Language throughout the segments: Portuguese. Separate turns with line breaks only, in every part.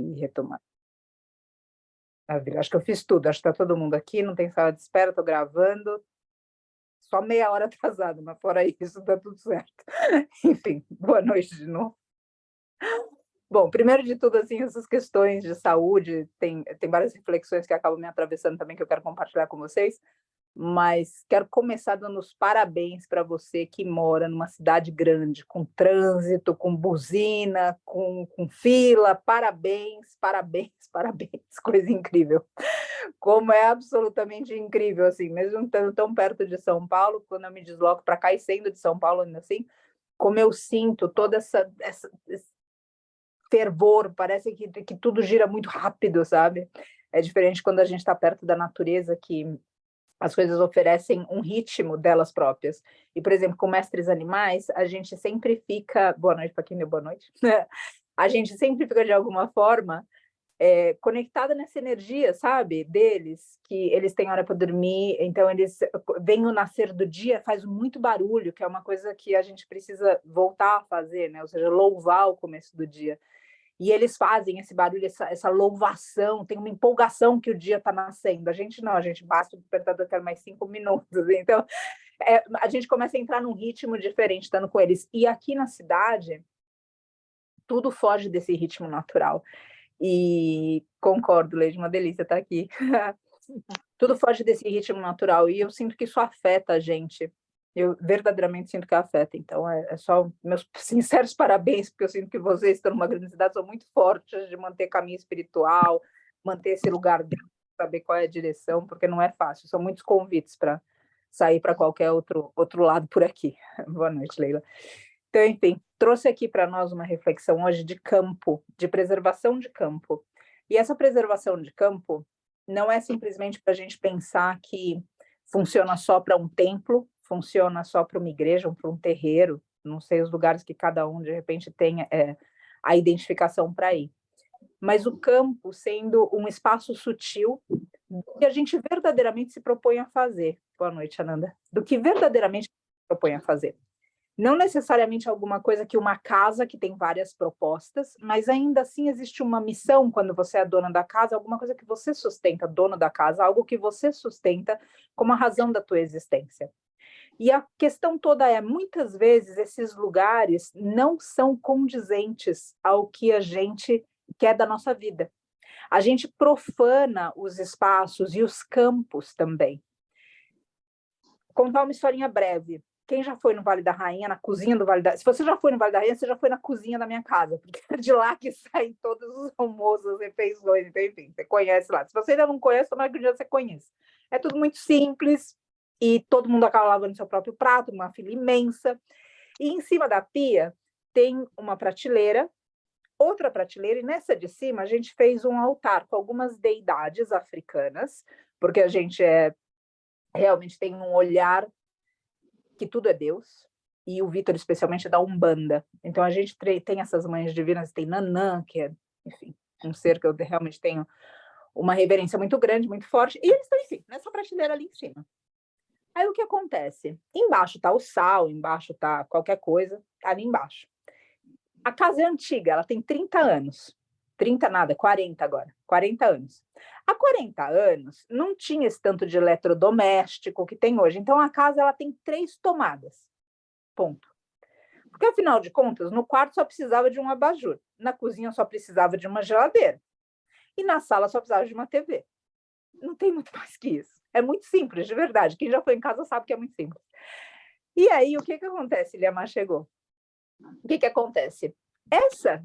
aqui retomar a vida. Acho que eu fiz tudo, acho que tá todo mundo aqui, não tem sala de espera, tô gravando, só meia hora atrasada, mas fora isso tá tudo certo. Enfim, boa noite de novo. Bom, primeiro de tudo, assim, essas questões de saúde, tem várias reflexões que acabam me atravessando também, que eu quero compartilhar com vocês, mas quero começar dando os parabéns para você que mora numa cidade grande, com trânsito, com buzina, com fila. Parabéns, parabéns, parabéns, coisa incrível. Como é absolutamente incrível, assim, mesmo estando tão perto de São Paulo, quando eu me desloco para cá e sendo de São Paulo, ainda assim, como eu sinto toda esse fervor, parece que tudo gira muito rápido, sabe? É diferente quando a gente está perto da natureza, que as coisas oferecem um ritmo delas próprias. E, por exemplo, com Mestres Animais, a gente sempre fica... Boa noite para quem deu boa noite. A gente sempre fica, de alguma forma, conectada nessa energia, sabe? Deles, que eles têm hora para dormir, então eles veem o nascer do dia, faz muito barulho, que é uma coisa que a gente precisa voltar a fazer, né? Ou seja, louvar o começo do dia. E eles fazem esse barulho, essa louvação, tem uma empolgação que o dia está nascendo. A gente não, a gente basta o despertador até mais 5 minutos. Então, a gente começa a entrar num ritmo diferente estando com eles. E aqui na cidade, tudo foge desse ritmo natural. E concordo, Leide, uma delícia estar aqui. Tudo foge desse ritmo natural. E eu sinto que isso afeta a gente. Eu verdadeiramente sinto que afeta. Então, é só meus sinceros parabéns, porque eu sinto que vocês estão numa grande cidade, são muito fortes de manter caminho espiritual, manter esse lugar dentro, saber qual é a direção, porque não é fácil. São muitos convites para sair para qualquer outro lado por aqui. Boa noite, Leila. Então, enfim, trouxe aqui para nós uma reflexão hoje de campo, de preservação de campo. E essa preservação de campo não é simplesmente para a gente pensar que funciona só para um templo, funciona só para uma igreja, ou para um terreiro, não sei os lugares que cada um, de repente, tem a identificação para ir. Mas o campo sendo um espaço sutil que a gente verdadeiramente se propõe a fazer. Boa noite, Ananda. Do que verdadeiramente se propõe a fazer. Não necessariamente alguma coisa que uma casa que tem várias propostas, mas ainda assim existe uma missão quando você é dona da casa, alguma coisa que você sustenta, dono da casa, algo que você sustenta como a razão da tua existência. E a questão toda é, muitas vezes esses lugares não são condizentes ao que a gente quer da nossa vida. A gente profana os espaços e os campos também. Vou contar uma historinha breve. Quem já foi no Vale da Rainha, na cozinha do Vale da... Se você já foi no Vale da Rainha, você já foi na cozinha da minha casa, porque é de lá que saem todos os almoços, as refeições, então, enfim, você conhece lá. Se você ainda não conhece, tomara que um dia você conheça. É tudo muito simples e todo mundo acaba lavando seu próprio prato, uma fila imensa. E em cima da pia tem uma prateleira, outra prateleira, e nessa de cima a gente fez um altar com algumas deidades africanas, porque a gente realmente tem um olhar que tudo é Deus, e o Vitor especialmente é da Umbanda. Então a gente tem essas mães divinas, tem Nanã, que é, enfim, um ser que eu realmente tenho uma reverência muito grande, muito forte, e eles estão, enfim, nessa prateleira ali em cima. Aí o que acontece? Embaixo está o sal, embaixo está qualquer coisa, ali embaixo. A casa é antiga, ela tem 30 anos. 30 nada, 40 agora, 40 anos. Há 40 anos não tinha esse tanto de eletrodoméstico que tem hoje. Então a casa ela tem 3 tomadas. Ponto. Porque afinal de contas, no quarto só precisava de um abajur, na cozinha só precisava de uma geladeira e na sala só precisava de uma TV. Não tem muito mais que isso. É muito simples, de verdade. Quem já foi em casa sabe que é muito simples. E aí o que acontece? Liamar chegou. O que acontece? Essa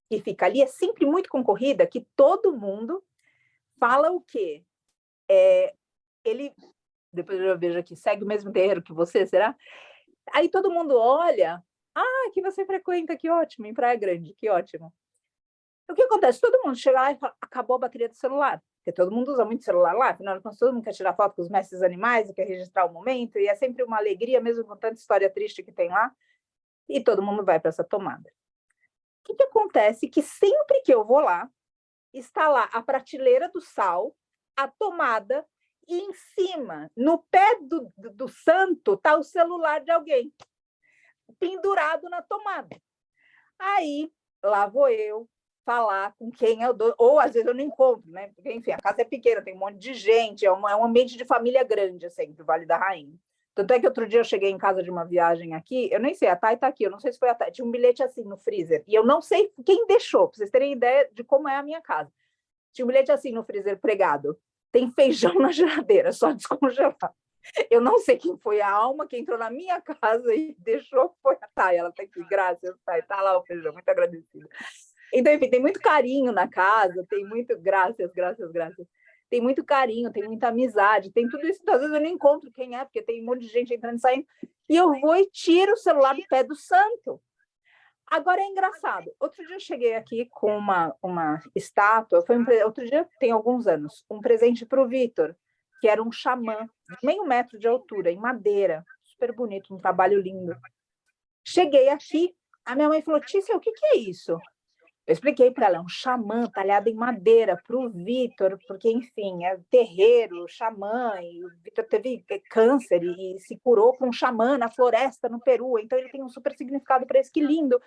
que fica ali é sempre muito concorrida, que todo mundo fala o quê? Ele, depois eu vejo aqui, segue o mesmo terreiro que você, será? Aí todo mundo olha, que você frequenta, que ótimo, em Praia Grande, que ótimo. O que acontece? Todo mundo chega lá e fala, acabou a bateria do celular, porque todo mundo usa muito celular lá, afinal de contas todo mundo quer tirar foto com os mestres animais, quer registrar o momento, e é sempre uma alegria, mesmo com tanta história triste que tem lá, e todo mundo vai para essa tomada. O que acontece? Que sempre que eu vou lá, está lá a prateleira do sal, a tomada, e em cima, no pé do santo, está o celular de alguém, pendurado na tomada. Aí, lá vou eu, falar com quem é o dono, ou às vezes eu não encontro, né? Porque, enfim, a casa é pequena, tem um monte de gente, é um ambiente de família grande, sempre, o Vale da Rainha. Tanto é que outro dia eu cheguei em casa de uma viagem aqui, eu nem sei, a Thay tá aqui, eu não sei se foi a Thay, tinha um bilhete assim no freezer, e eu não sei quem deixou, para vocês terem ideia de como é a minha casa. Tinha um bilhete assim no freezer pregado, tem feijão na geladeira, só descongelar. Eu não sei quem foi a alma que entrou na minha casa e deixou, foi a Thay, ela tá aqui, graças, Thay, tá lá o feijão, muito agradecida. Então, enfim, tem muito carinho na casa, tem muito, graças, tem muito carinho, tem muita amizade, tem tudo isso. Então, às vezes eu não encontro quem é, porque tem um monte de gente entrando e saindo, e eu vou e tiro o celular do pé do santo. Agora é engraçado. Outro dia eu cheguei aqui com uma estátua, outro dia, tem alguns anos, um presente para o Vitor, que era um xamã, de meio metro de altura, em madeira, super bonito, um trabalho lindo. Cheguei aqui, a minha mãe falou, Tícia, o que é isso? Eu expliquei para ela, é um xamã talhado em madeira para o Vitor, porque, enfim, é terreiro, xamã, e o Vitor teve câncer e se curou com um xamã na floresta, no Peru, então ele tem um super significado para isso, que lindo.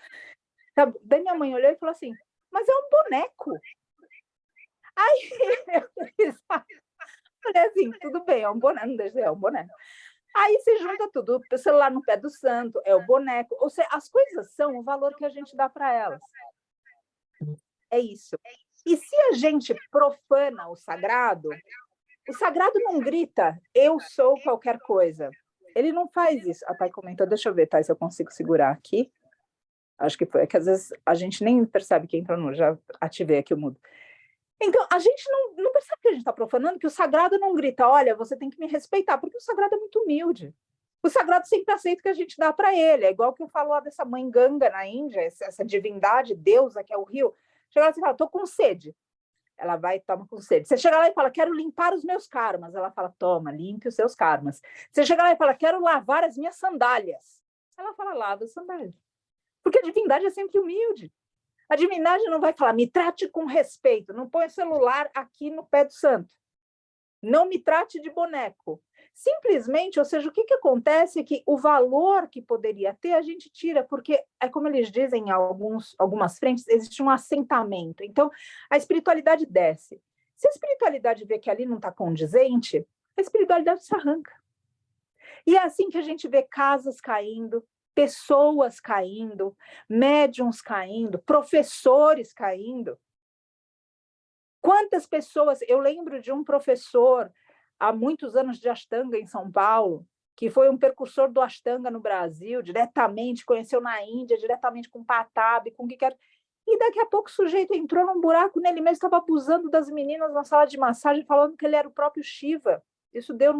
Daí minha mãe olhou e falou assim, mas é um boneco. Aí eu falei assim, tudo bem, é um boneco, não deixa, é um boneco. Aí você junta tudo, o celular no pé do santo, é o boneco, ou seja, as coisas são o valor que a gente dá para elas. É isso. E se a gente profana o sagrado não grita, eu sou qualquer coisa. Ele não faz isso. A Thay comentou, deixa eu ver, Thay, se eu consigo segurar aqui. Acho que foi, que às vezes a gente nem percebe que entrou no, já ativei aqui o mudo. Então, a gente não percebe que a gente está profanando, que o sagrado não grita, olha, você tem que me respeitar, porque o sagrado é muito humilde. O sagrado sempre aceita o que a gente dá para ele. É igual que eu falo lá dessa mãe Ganga na Índia, essa divindade, deusa que é o rio. Chega lá e fala, estou com sede. Ela vai e toma com sede. Você chega lá e fala, quero limpar os meus karmas. Ela fala, toma, limpe os seus karmas. Você chega lá e fala, quero lavar as minhas sandálias. Ela fala, lava as sandálias. Porque a divindade é sempre humilde. A divindade não vai falar, me trate com respeito, não põe o celular aqui no pé do santo. Não me trate de boneco. Simplesmente, ou seja, o que acontece é que o valor que poderia ter, a gente tira, porque é como eles dizem em algumas frentes, existe um assentamento. Então, a espiritualidade desce. Se a espiritualidade vê que ali não está condizente, a espiritualidade se arranca. E é assim que a gente vê casas caindo, pessoas caindo, médiums caindo, professores caindo. Quantas pessoas... Eu lembro de um professor há muitos anos de Ashtanga em São Paulo, que foi um precursor do Ashtanga no Brasil, diretamente, conheceu na Índia, diretamente com Patabi, com o que quer. E daqui a pouco o sujeito entrou num buraco nele mesmo, estava abusando das meninas na sala de massagem, falando que ele era o próprio Shiva. Isso deu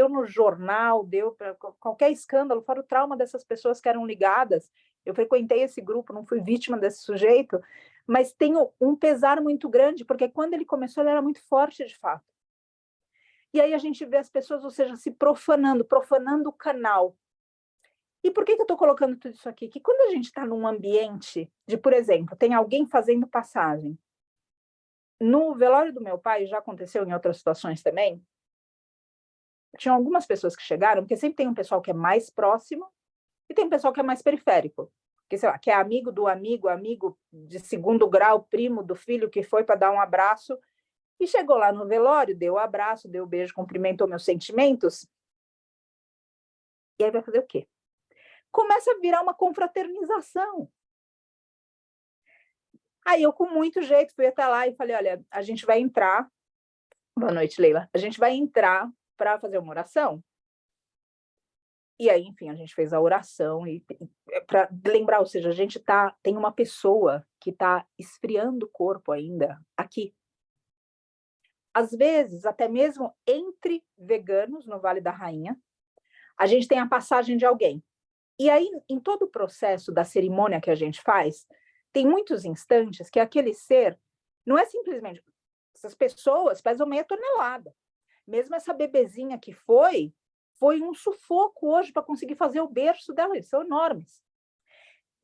no jornal, deu para qualquer escândalo, fora o trauma dessas pessoas que eram ligadas. Eu frequentei esse grupo, não fui vítima desse sujeito, mas tenho um pesar muito grande, porque quando ele começou, ele era muito forte, de fato. E aí a gente vê as pessoas, ou seja, se profanando o canal. E por que eu estou colocando tudo isso aqui? Que quando a gente está num ambiente de, por exemplo, tem alguém fazendo passagem. No velório do meu pai, já aconteceu em outras situações também, tinham algumas pessoas que chegaram, porque sempre tem um pessoal que é mais próximo e tem um pessoal que é mais periférico. Que, sei lá, que é amigo do amigo, amigo de segundo grau, primo do filho que foi para dar um abraço. E chegou lá no velório, deu um abraço, deu um beijo, cumprimentou meus sentimentos. E aí vai fazer o quê? Começa a virar uma confraternização. Aí eu, com muito jeito, fui até lá e falei, olha, a gente vai entrar... Boa noite, Leila. A gente vai entrar para fazer uma oração. E aí, enfim, a gente fez a oração e para lembrar, ou seja, a gente tem uma pessoa que está esfriando o corpo ainda aqui. Às vezes, até mesmo entre veganos no Vale da Rainha, a gente tem a passagem de alguém. E aí, em todo o processo da cerimônia que a gente faz, tem muitos instantes que aquele ser não é simplesmente... Essas pessoas pesam meia tonelada. Mesmo essa bebezinha que foi um sufoco hoje para conseguir fazer o berço dela, eles são enormes.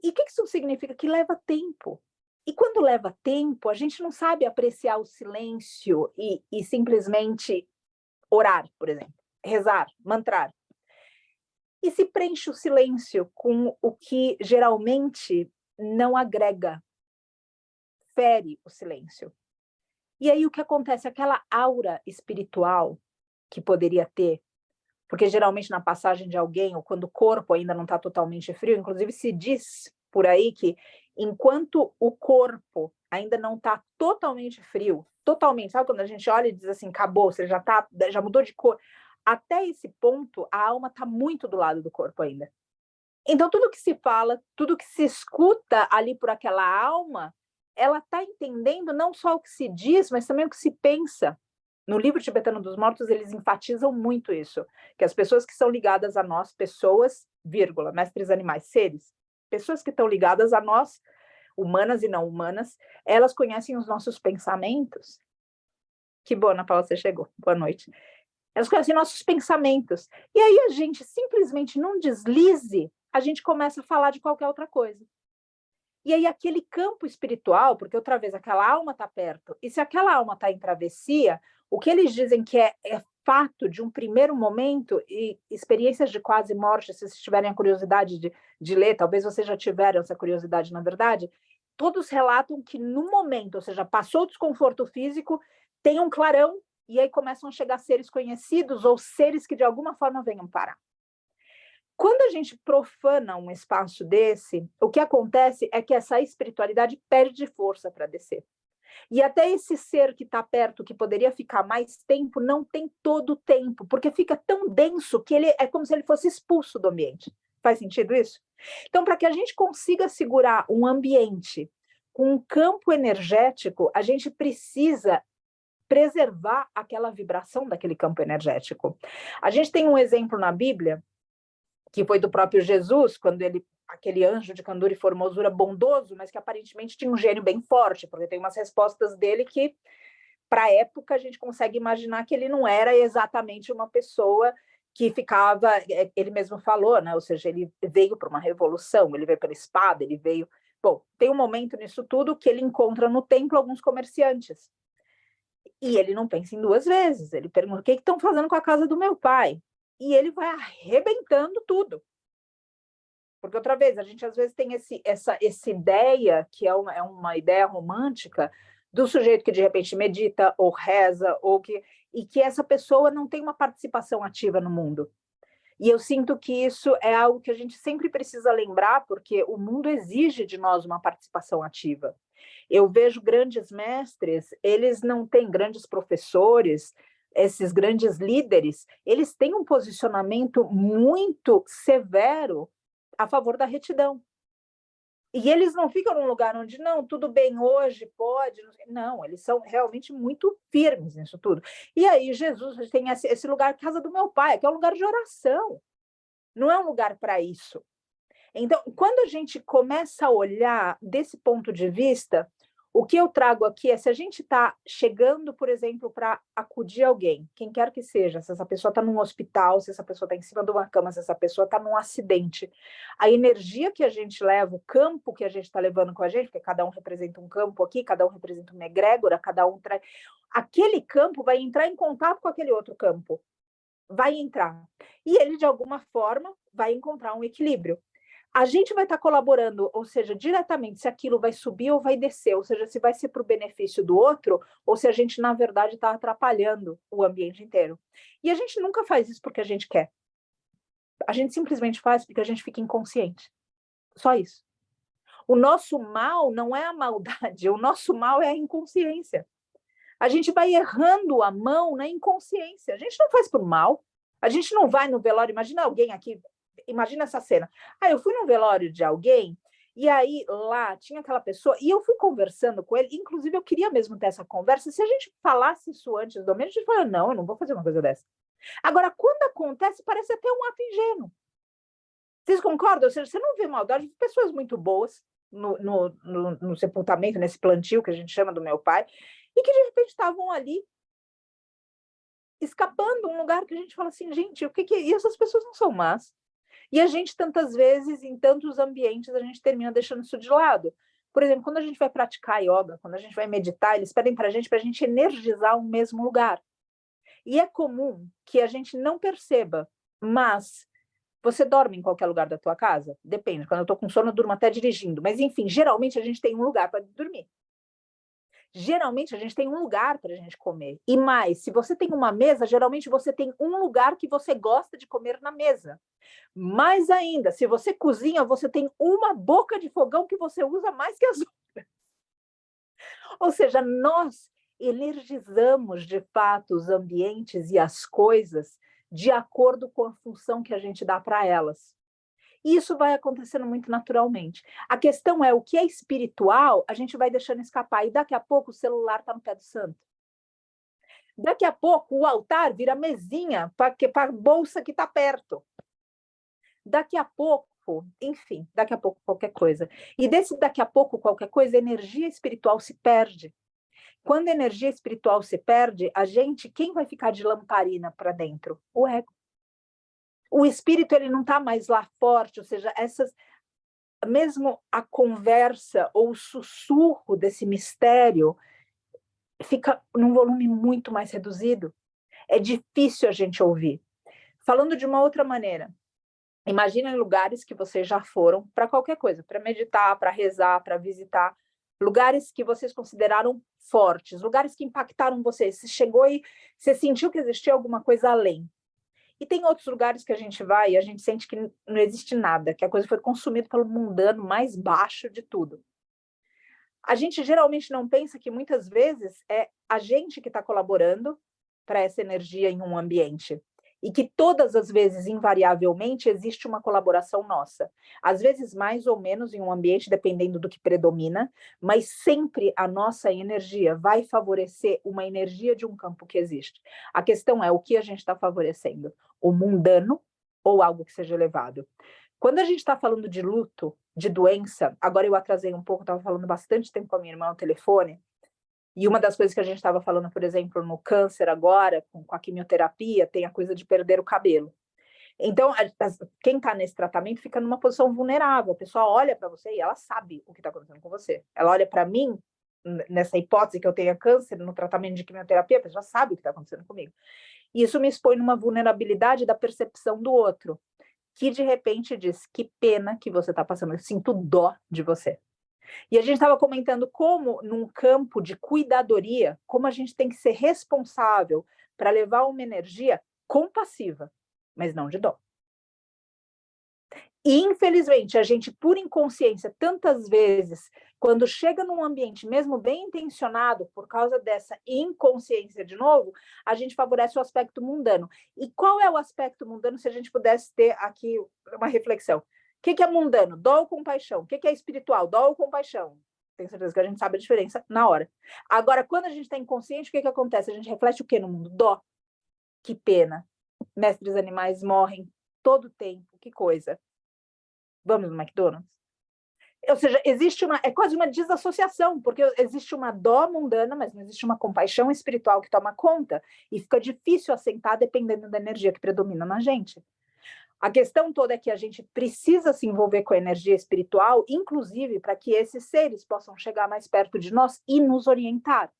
E o que isso significa? Que leva tempo. E quando leva tempo, a gente não sabe apreciar o silêncio e simplesmente orar, por exemplo, rezar, mantrar. E se preenche o silêncio com o que geralmente não agrega. fere o silêncio. E aí o que acontece? Aquela aura espiritual que poderia ter, porque geralmente na passagem de alguém, ou quando o corpo ainda não está totalmente frio, inclusive se diz por aí que enquanto o corpo ainda não está totalmente frio, totalmente, sabe quando a gente olha e diz assim, acabou, você já mudou de cor, até esse ponto a alma está muito do lado do corpo ainda. Então tudo que se fala, tudo que se escuta ali por aquela alma, ela está entendendo não só o que se diz, mas também o que se pensa. No livro Tibetano dos Mortos, eles enfatizam muito isso, que as pessoas que são ligadas a nós, pessoas, vírgula, mestres animais, seres, pessoas que estão ligadas a nós, humanas e não humanas, elas conhecem os nossos pensamentos. Que bom, Ana Paula, você chegou. Boa noite. Elas conhecem nossos pensamentos. E aí a gente, simplesmente num deslize, a gente começa a falar de qualquer outra coisa. E aí aquele campo espiritual, porque outra vez aquela alma está perto, e se aquela alma está em travessia, o que eles dizem que é fato de um primeiro momento, e experiências de quase morte, se vocês tiverem a curiosidade de ler, talvez vocês já tiveram essa curiosidade na verdade, todos relatam que no momento, ou seja, passou o desconforto físico, tem um clarão, e aí começam a chegar seres conhecidos, ou seres que de alguma forma venham parar. Quando a gente profana um espaço desse, o que acontece é que essa espiritualidade perde força para descer. E até esse ser que está perto, que poderia ficar mais tempo, não tem todo o tempo, porque fica tão denso que ele é como se ele fosse expulso do ambiente. Faz sentido isso? Então, para que a gente consiga segurar um ambiente com um campo energético, a gente precisa preservar aquela vibração daquele campo energético. A gente tem um exemplo na Bíblia, que foi do próprio Jesus, quando ele, aquele anjo de candura e formosura bondoso, mas que aparentemente tinha um gênio bem forte, porque tem umas respostas dele que, para a época, a gente consegue imaginar que ele não era exatamente uma pessoa que ficava, ele mesmo falou, né? Ou seja, ele veio para uma revolução, ele veio pela espada, ele veio... Bom, tem um momento nisso tudo que ele encontra no templo alguns comerciantes. E ele não pensa em duas vezes, ele pergunta, o que estão fazendo com a casa do meu pai? E ele vai arrebentando tudo. Porque, outra vez, a gente às vezes tem essa ideia, que é uma ideia romântica, do sujeito que de repente medita ou reza, e que essa pessoa não tem uma participação ativa no mundo. E eu sinto que isso é algo que a gente sempre precisa lembrar, porque o mundo exige de nós uma participação ativa. Eu vejo grandes mestres, eles não têm grandes professores, esses grandes líderes, eles têm um posicionamento muito severo a favor da retidão. E eles não ficam num lugar onde, não, tudo bem hoje, pode. Não, eles são realmente muito firmes nisso tudo. E aí Jesus tem esse lugar, casa do meu pai, que é um lugar de oração. Não é um lugar para isso. Então, quando a gente começa a olhar desse ponto de vista, o que eu trago aqui é se a gente está chegando, por exemplo, para acudir alguém, quem quer que seja, se essa pessoa está num hospital, se essa pessoa está em cima de uma cama, se essa pessoa está num acidente, a energia que a gente leva, o campo que a gente está levando com a gente, porque cada um representa um campo aqui, cada um representa uma egrégora, cada um traz... Aquele campo vai entrar em contato com aquele outro campo. Vai entrar. E ele, de alguma forma, vai encontrar um equilíbrio. A gente vai estar colaborando, ou seja, diretamente, se aquilo vai subir ou vai descer, ou seja, se vai ser para o benefício do outro, ou se a gente, na verdade, está atrapalhando o ambiente inteiro. E a gente nunca faz isso porque a gente quer. A gente simplesmente faz porque a gente fica inconsciente. Só isso. O nosso mal não é a maldade, o nosso mal é a inconsciência. A gente vai errando a mão na inconsciência. A gente não faz por mal. A gente não vai no velório. Imagina alguém aqui, imagina essa cena. Eu fui no velório de alguém, e aí lá tinha aquela pessoa, e eu fui conversando com ele, inclusive eu queria mesmo ter essa conversa. Se a gente falasse isso antes do momento, a gente fala, não, eu não vou fazer uma coisa dessa. Agora, quando acontece, parece até um ato ingênuo. Vocês concordam? Ou seja, você não vê maldade de pessoas muito boas no sepultamento, nesse plantio que a gente chama do meu pai, e que de repente estavam ali escapando um lugar que a gente fala assim, gente, o que que é? E essas pessoas não são más. E a gente, tantas vezes, em tantos ambientes, a gente termina deixando isso de lado. Por exemplo, quando a gente vai praticar yoga, quando a gente vai meditar, eles pedem para a gente energizar o mesmo lugar. E é comum que a gente não perceba, mas você dorme em qualquer lugar da tua casa? Depende, quando eu estou com sono, eu durmo até dirigindo. Mas, enfim, geralmente a gente tem um lugar para dormir. Geralmente, a gente tem um lugar para a gente comer. E mais, se você tem uma mesa, geralmente você tem um lugar que você gosta de comer na mesa. Mais ainda, se você cozinha, você tem uma boca de fogão que você usa mais que as outras. Ou seja, nós energizamos de fato os ambientes e as coisas de acordo com a função que a gente dá para elas. E isso vai acontecendo muito naturalmente. A questão é, o que é espiritual, a gente vai deixando escapar. E daqui a pouco o celular está no pé do santo. Daqui a pouco o altar vira mesinha para a bolsa que está perto. Daqui a pouco, enfim, daqui a pouco qualquer coisa. E desse daqui a pouco qualquer coisa, a energia espiritual se perde. Quando a energia espiritual se perde, quem vai ficar de lamparina para dentro? O ego. O espírito ele não está mais lá forte, ou seja, mesmo a conversa ou o sussurro desse mistério fica num volume muito mais reduzido. É difícil a gente ouvir. Falando de uma outra maneira, imaginem lugares que vocês já foram para qualquer coisa, para meditar, para rezar, para visitar, lugares que vocês consideraram fortes, lugares que impactaram vocês. Você chegou e você sentiu que existia alguma coisa além. E tem outros lugares que a gente vai e a gente sente que não existe nada, que a coisa foi consumida pelo mundano mais baixo de tudo. A gente geralmente não pensa que muitas vezes é a gente que está colaborando para essa energia em um ambiente. E que todas as vezes, invariavelmente, existe uma colaboração nossa. Às vezes mais ou menos em um ambiente, dependendo do que predomina, mas sempre a nossa energia vai favorecer uma energia de um campo que existe. A questão é o que a gente está favorecendo, o mundano ou algo que seja elevado. Quando a gente está falando de luto, de doença, agora eu atrasei um pouco, estava falando bastante tempo com a minha irmã no telefone, e uma das coisas que a gente estava falando, por exemplo, no câncer agora, com a quimioterapia, tem a coisa de perder o cabelo. Então, quem está nesse tratamento fica numa posição vulnerável. A pessoa olha para você e ela sabe o que está acontecendo com você. Ela olha para mim, nessa hipótese que eu tenha câncer, no tratamento de quimioterapia, a pessoa sabe o que está acontecendo comigo. E isso me expõe numa vulnerabilidade da percepção do outro, que de repente diz, que pena que você está passando, eu sinto dó de você. E a gente estava comentando como, num campo de cuidadoria, como a gente tem que ser responsável para levar uma energia compassiva, mas não de dó. E, infelizmente, a gente, por inconsciência, tantas vezes, quando chega num ambiente, mesmo bem intencionado, por causa dessa inconsciência, de novo, a gente favorece o aspecto mundano. E qual é o aspecto mundano, se a gente pudesse ter aqui uma reflexão? O que é mundano? Dó ou compaixão? O que é espiritual? Dó ou compaixão? Tenho certeza que a gente sabe a diferença na hora. Agora, quando a gente está inconsciente, o que acontece? A gente reflete o que no mundo? Dó. Que pena. Mestres animais morrem todo tempo, que coisa. Vamos no McDonald's? Ou seja, é quase uma desassociação, porque existe uma dó mundana, mas não existe uma compaixão espiritual que toma conta, e fica difícil assentar dependendo da energia que predomina na gente. A questão toda é que a gente precisa se envolver com a energia espiritual, inclusive para que esses seres possam chegar mais perto de nós e nos orientar.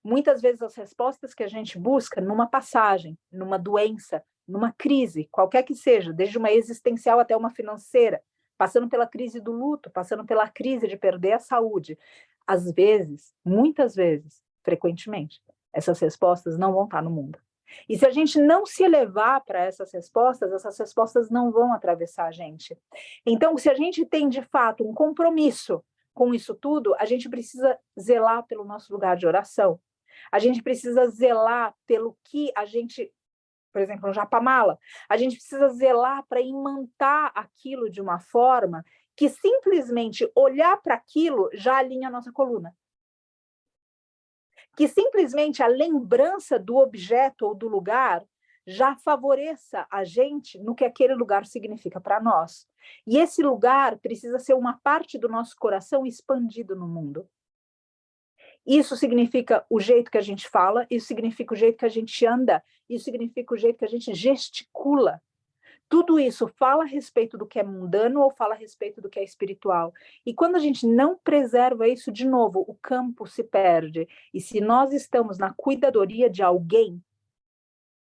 Muitas vezes as respostas que a gente busca numa passagem, numa doença, numa crise, qualquer que seja, desde uma existencial até uma financeira, passando pela crise do luto, passando pela crise de perder a saúde, às vezes, muitas vezes, frequentemente, essas respostas não vão estar no mundo. E se a gente não se elevar para essas respostas não vão atravessar a gente. Então, se a gente tem, de fato, um compromisso com isso tudo, a gente precisa zelar pelo nosso lugar de oração. A gente precisa zelar pelo que a gente, por exemplo, no Japamala, a gente precisa zelar para imantar aquilo de uma forma que simplesmente olhar para aquilo já alinha a nossa coluna. Que simplesmente a lembrança do objeto ou do lugar já favoreça a gente no que aquele lugar significa para nós. E esse lugar precisa ser uma parte do nosso coração expandido no mundo. Isso significa o jeito que a gente fala, isso significa o jeito que a gente anda, isso significa o jeito que a gente gesticula. Tudo isso fala a respeito do que é mundano ou fala a respeito do que é espiritual. E quando a gente não preserva isso, de novo, o campo se perde. E se nós estamos na cuidadoria de alguém,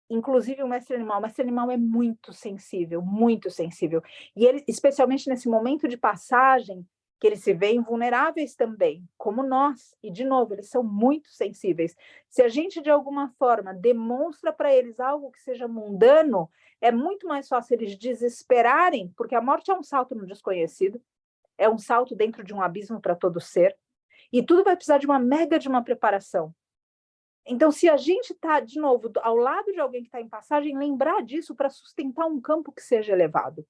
inclusive o mestre animal é muito sensível, muito sensível. E ele, especialmente nesse momento de passagem, que eles se veem vulneráveis também, como nós. E, de novo, eles são muito sensíveis. Se a gente, de alguma forma, demonstra para eles algo que seja mundano, é muito mais fácil eles desesperarem, porque a morte é um salto no desconhecido, é um salto dentro de um abismo para todo ser, e tudo vai precisar de uma preparação. Então, se a gente está, de novo, ao lado de alguém que está em passagem, lembrar disso para sustentar um campo que seja elevado.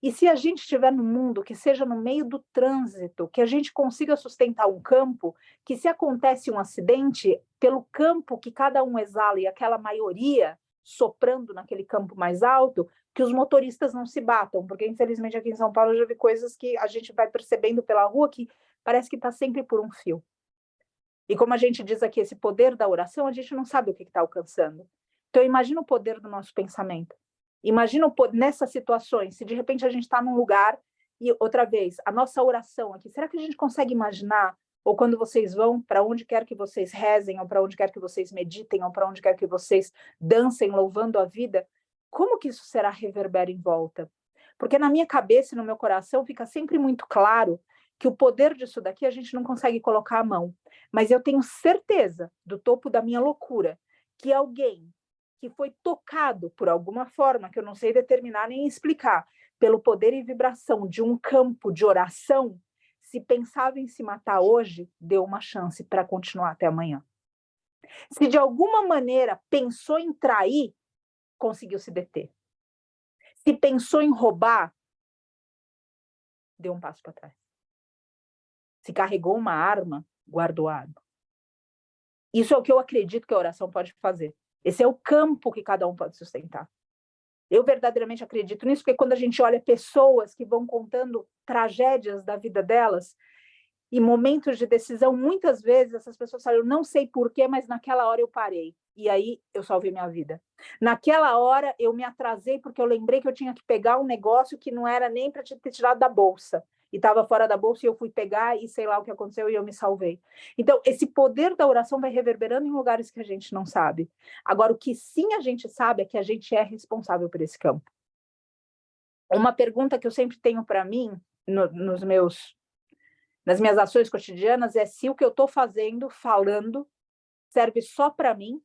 E se a gente estiver no mundo, que seja no meio do trânsito, que a gente consiga sustentar um campo, que se acontece um acidente, pelo campo que cada um exala e aquela maioria soprando naquele campo mais alto, que os motoristas não se batam, porque infelizmente aqui em São Paulo eu já vi coisas que a gente vai percebendo pela rua que parece que está sempre por um fio. E como a gente diz aqui, esse poder da oração, a gente não sabe o que está alcançando. Então imagina o poder do nosso pensamento. Imagina nessas situações, se de repente a gente está num lugar e, outra vez, a nossa oração aqui, será que a gente consegue imaginar, ou quando vocês vão, para onde quer que vocês rezem, ou para onde quer que vocês meditem, ou para onde quer que vocês dancem louvando a vida, como que isso será reverbera em volta? Porque na minha cabeça e no meu coração fica sempre muito claro que o poder disso daqui a gente não consegue colocar a mão. Mas eu tenho certeza, do topo da minha loucura, que alguém que foi tocado por alguma forma, que eu não sei determinar nem explicar, pelo poder e vibração de um campo de oração, se pensava em se matar hoje, deu uma chance para continuar até amanhã. Se de alguma maneira pensou em trair, conseguiu se deter. Se pensou em roubar, deu um passo para trás. Se carregou uma arma, guardou a arma. Isso é o que eu acredito que a oração pode fazer. Esse é o campo que cada um pode sustentar. Eu verdadeiramente acredito nisso, porque quando a gente olha pessoas que vão contando tragédias da vida delas, e momentos de decisão, muitas vezes essas pessoas falam, eu não sei porquê, mas naquela hora eu parei. E aí eu salvei minha vida. Naquela hora eu me atrasei porque eu lembrei que eu tinha que pegar um negócio que não era nem para ter tirado da bolsa. E estava fora da bolsa e eu fui pegar e sei lá o que aconteceu e eu me salvei. Então, esse poder da oração vai reverberando em lugares que a gente não sabe. Agora, o que sim a gente sabe é que a gente é responsável por esse campo. Uma pergunta que eu sempre tenho para mim, nas minhas ações cotidianas, é se o que eu estou fazendo, falando, serve só para mim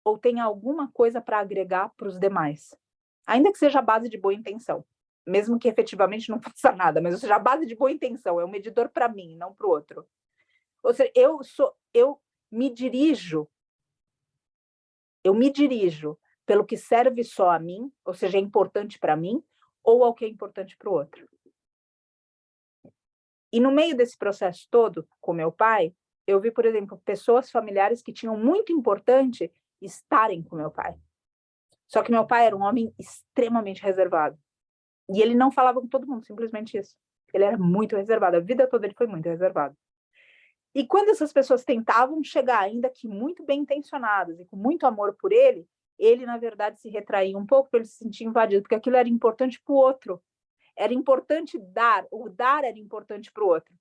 ou tem alguma coisa para agregar para os demais. Ainda que seja a base de boa intenção. Mesmo que efetivamente não faça nada, mas seja a base de boa intenção, é um medidor para mim, não para o outro. Ou seja, eu me dirijo pelo que serve só a mim, ou seja, é importante para mim, ou ao que é importante para o outro. E no meio desse processo todo, com meu pai, eu vi, por exemplo, pessoas familiares que tinham muito importante estarem com meu pai. Só que meu pai era um homem extremamente reservado. E ele não falava com todo mundo, simplesmente isso. Ele era muito reservado, a vida toda ele foi muito reservado. E quando essas pessoas tentavam chegar, ainda que muito bem intencionadas e com muito amor por ele, na verdade, se retraía um pouco para ele se sentir invadido, porque aquilo era importante para o outro. Era importante dar, o dar era importante para o outro.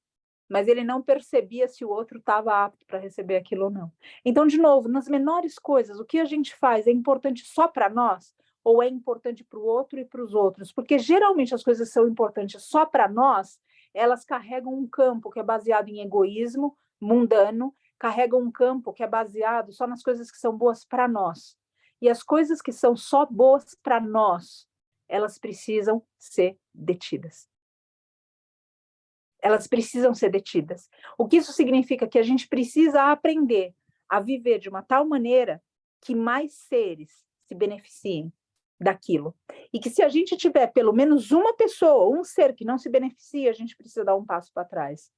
Mas ele não percebia se o outro estava apto para receber aquilo ou não. Então, de novo, nas menores coisas, o que a gente faz é importante só para nós ou é importante para o outro e para os outros? Porque geralmente as coisas são importantes só para nós, elas carregam um campo que é baseado em egoísmo, mundano, carregam um campo que é baseado só nas coisas que são boas para nós. E as coisas que são só boas para nós, elas precisam ser detidas. Elas precisam ser detidas. O que isso significa? Que a gente precisa aprender a viver de uma tal maneira que mais seres se beneficiem daquilo. E que se a gente tiver pelo menos uma pessoa, um ser que não se beneficia, a gente precisa dar um passo para trás.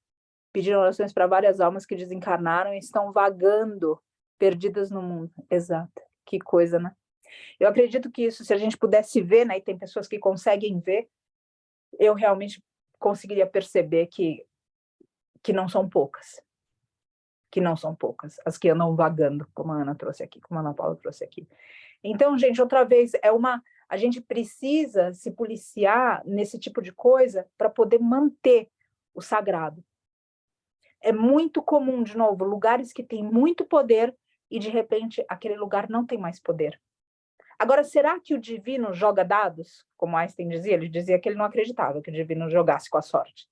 Pedir orações para várias almas que desencarnaram e estão vagando, perdidas no mundo. Exato. Que coisa, né? Eu acredito que isso, se a gente pudesse ver, né, e tem pessoas que conseguem ver, eu realmente conseguiria perceber que não são poucas. Que não são poucas. As que andam vagando, como a Ana trouxe aqui, como a Ana Paula trouxe aqui. Então, gente, outra vez, a gente precisa se policiar nesse tipo de coisa para poder manter o sagrado. É muito comum, de novo, lugares que têm muito poder e, de repente, aquele lugar não tem mais poder. Agora, será que o divino joga dados? Como Einstein dizia, ele dizia que ele não acreditava que o divino jogasse com a sorte.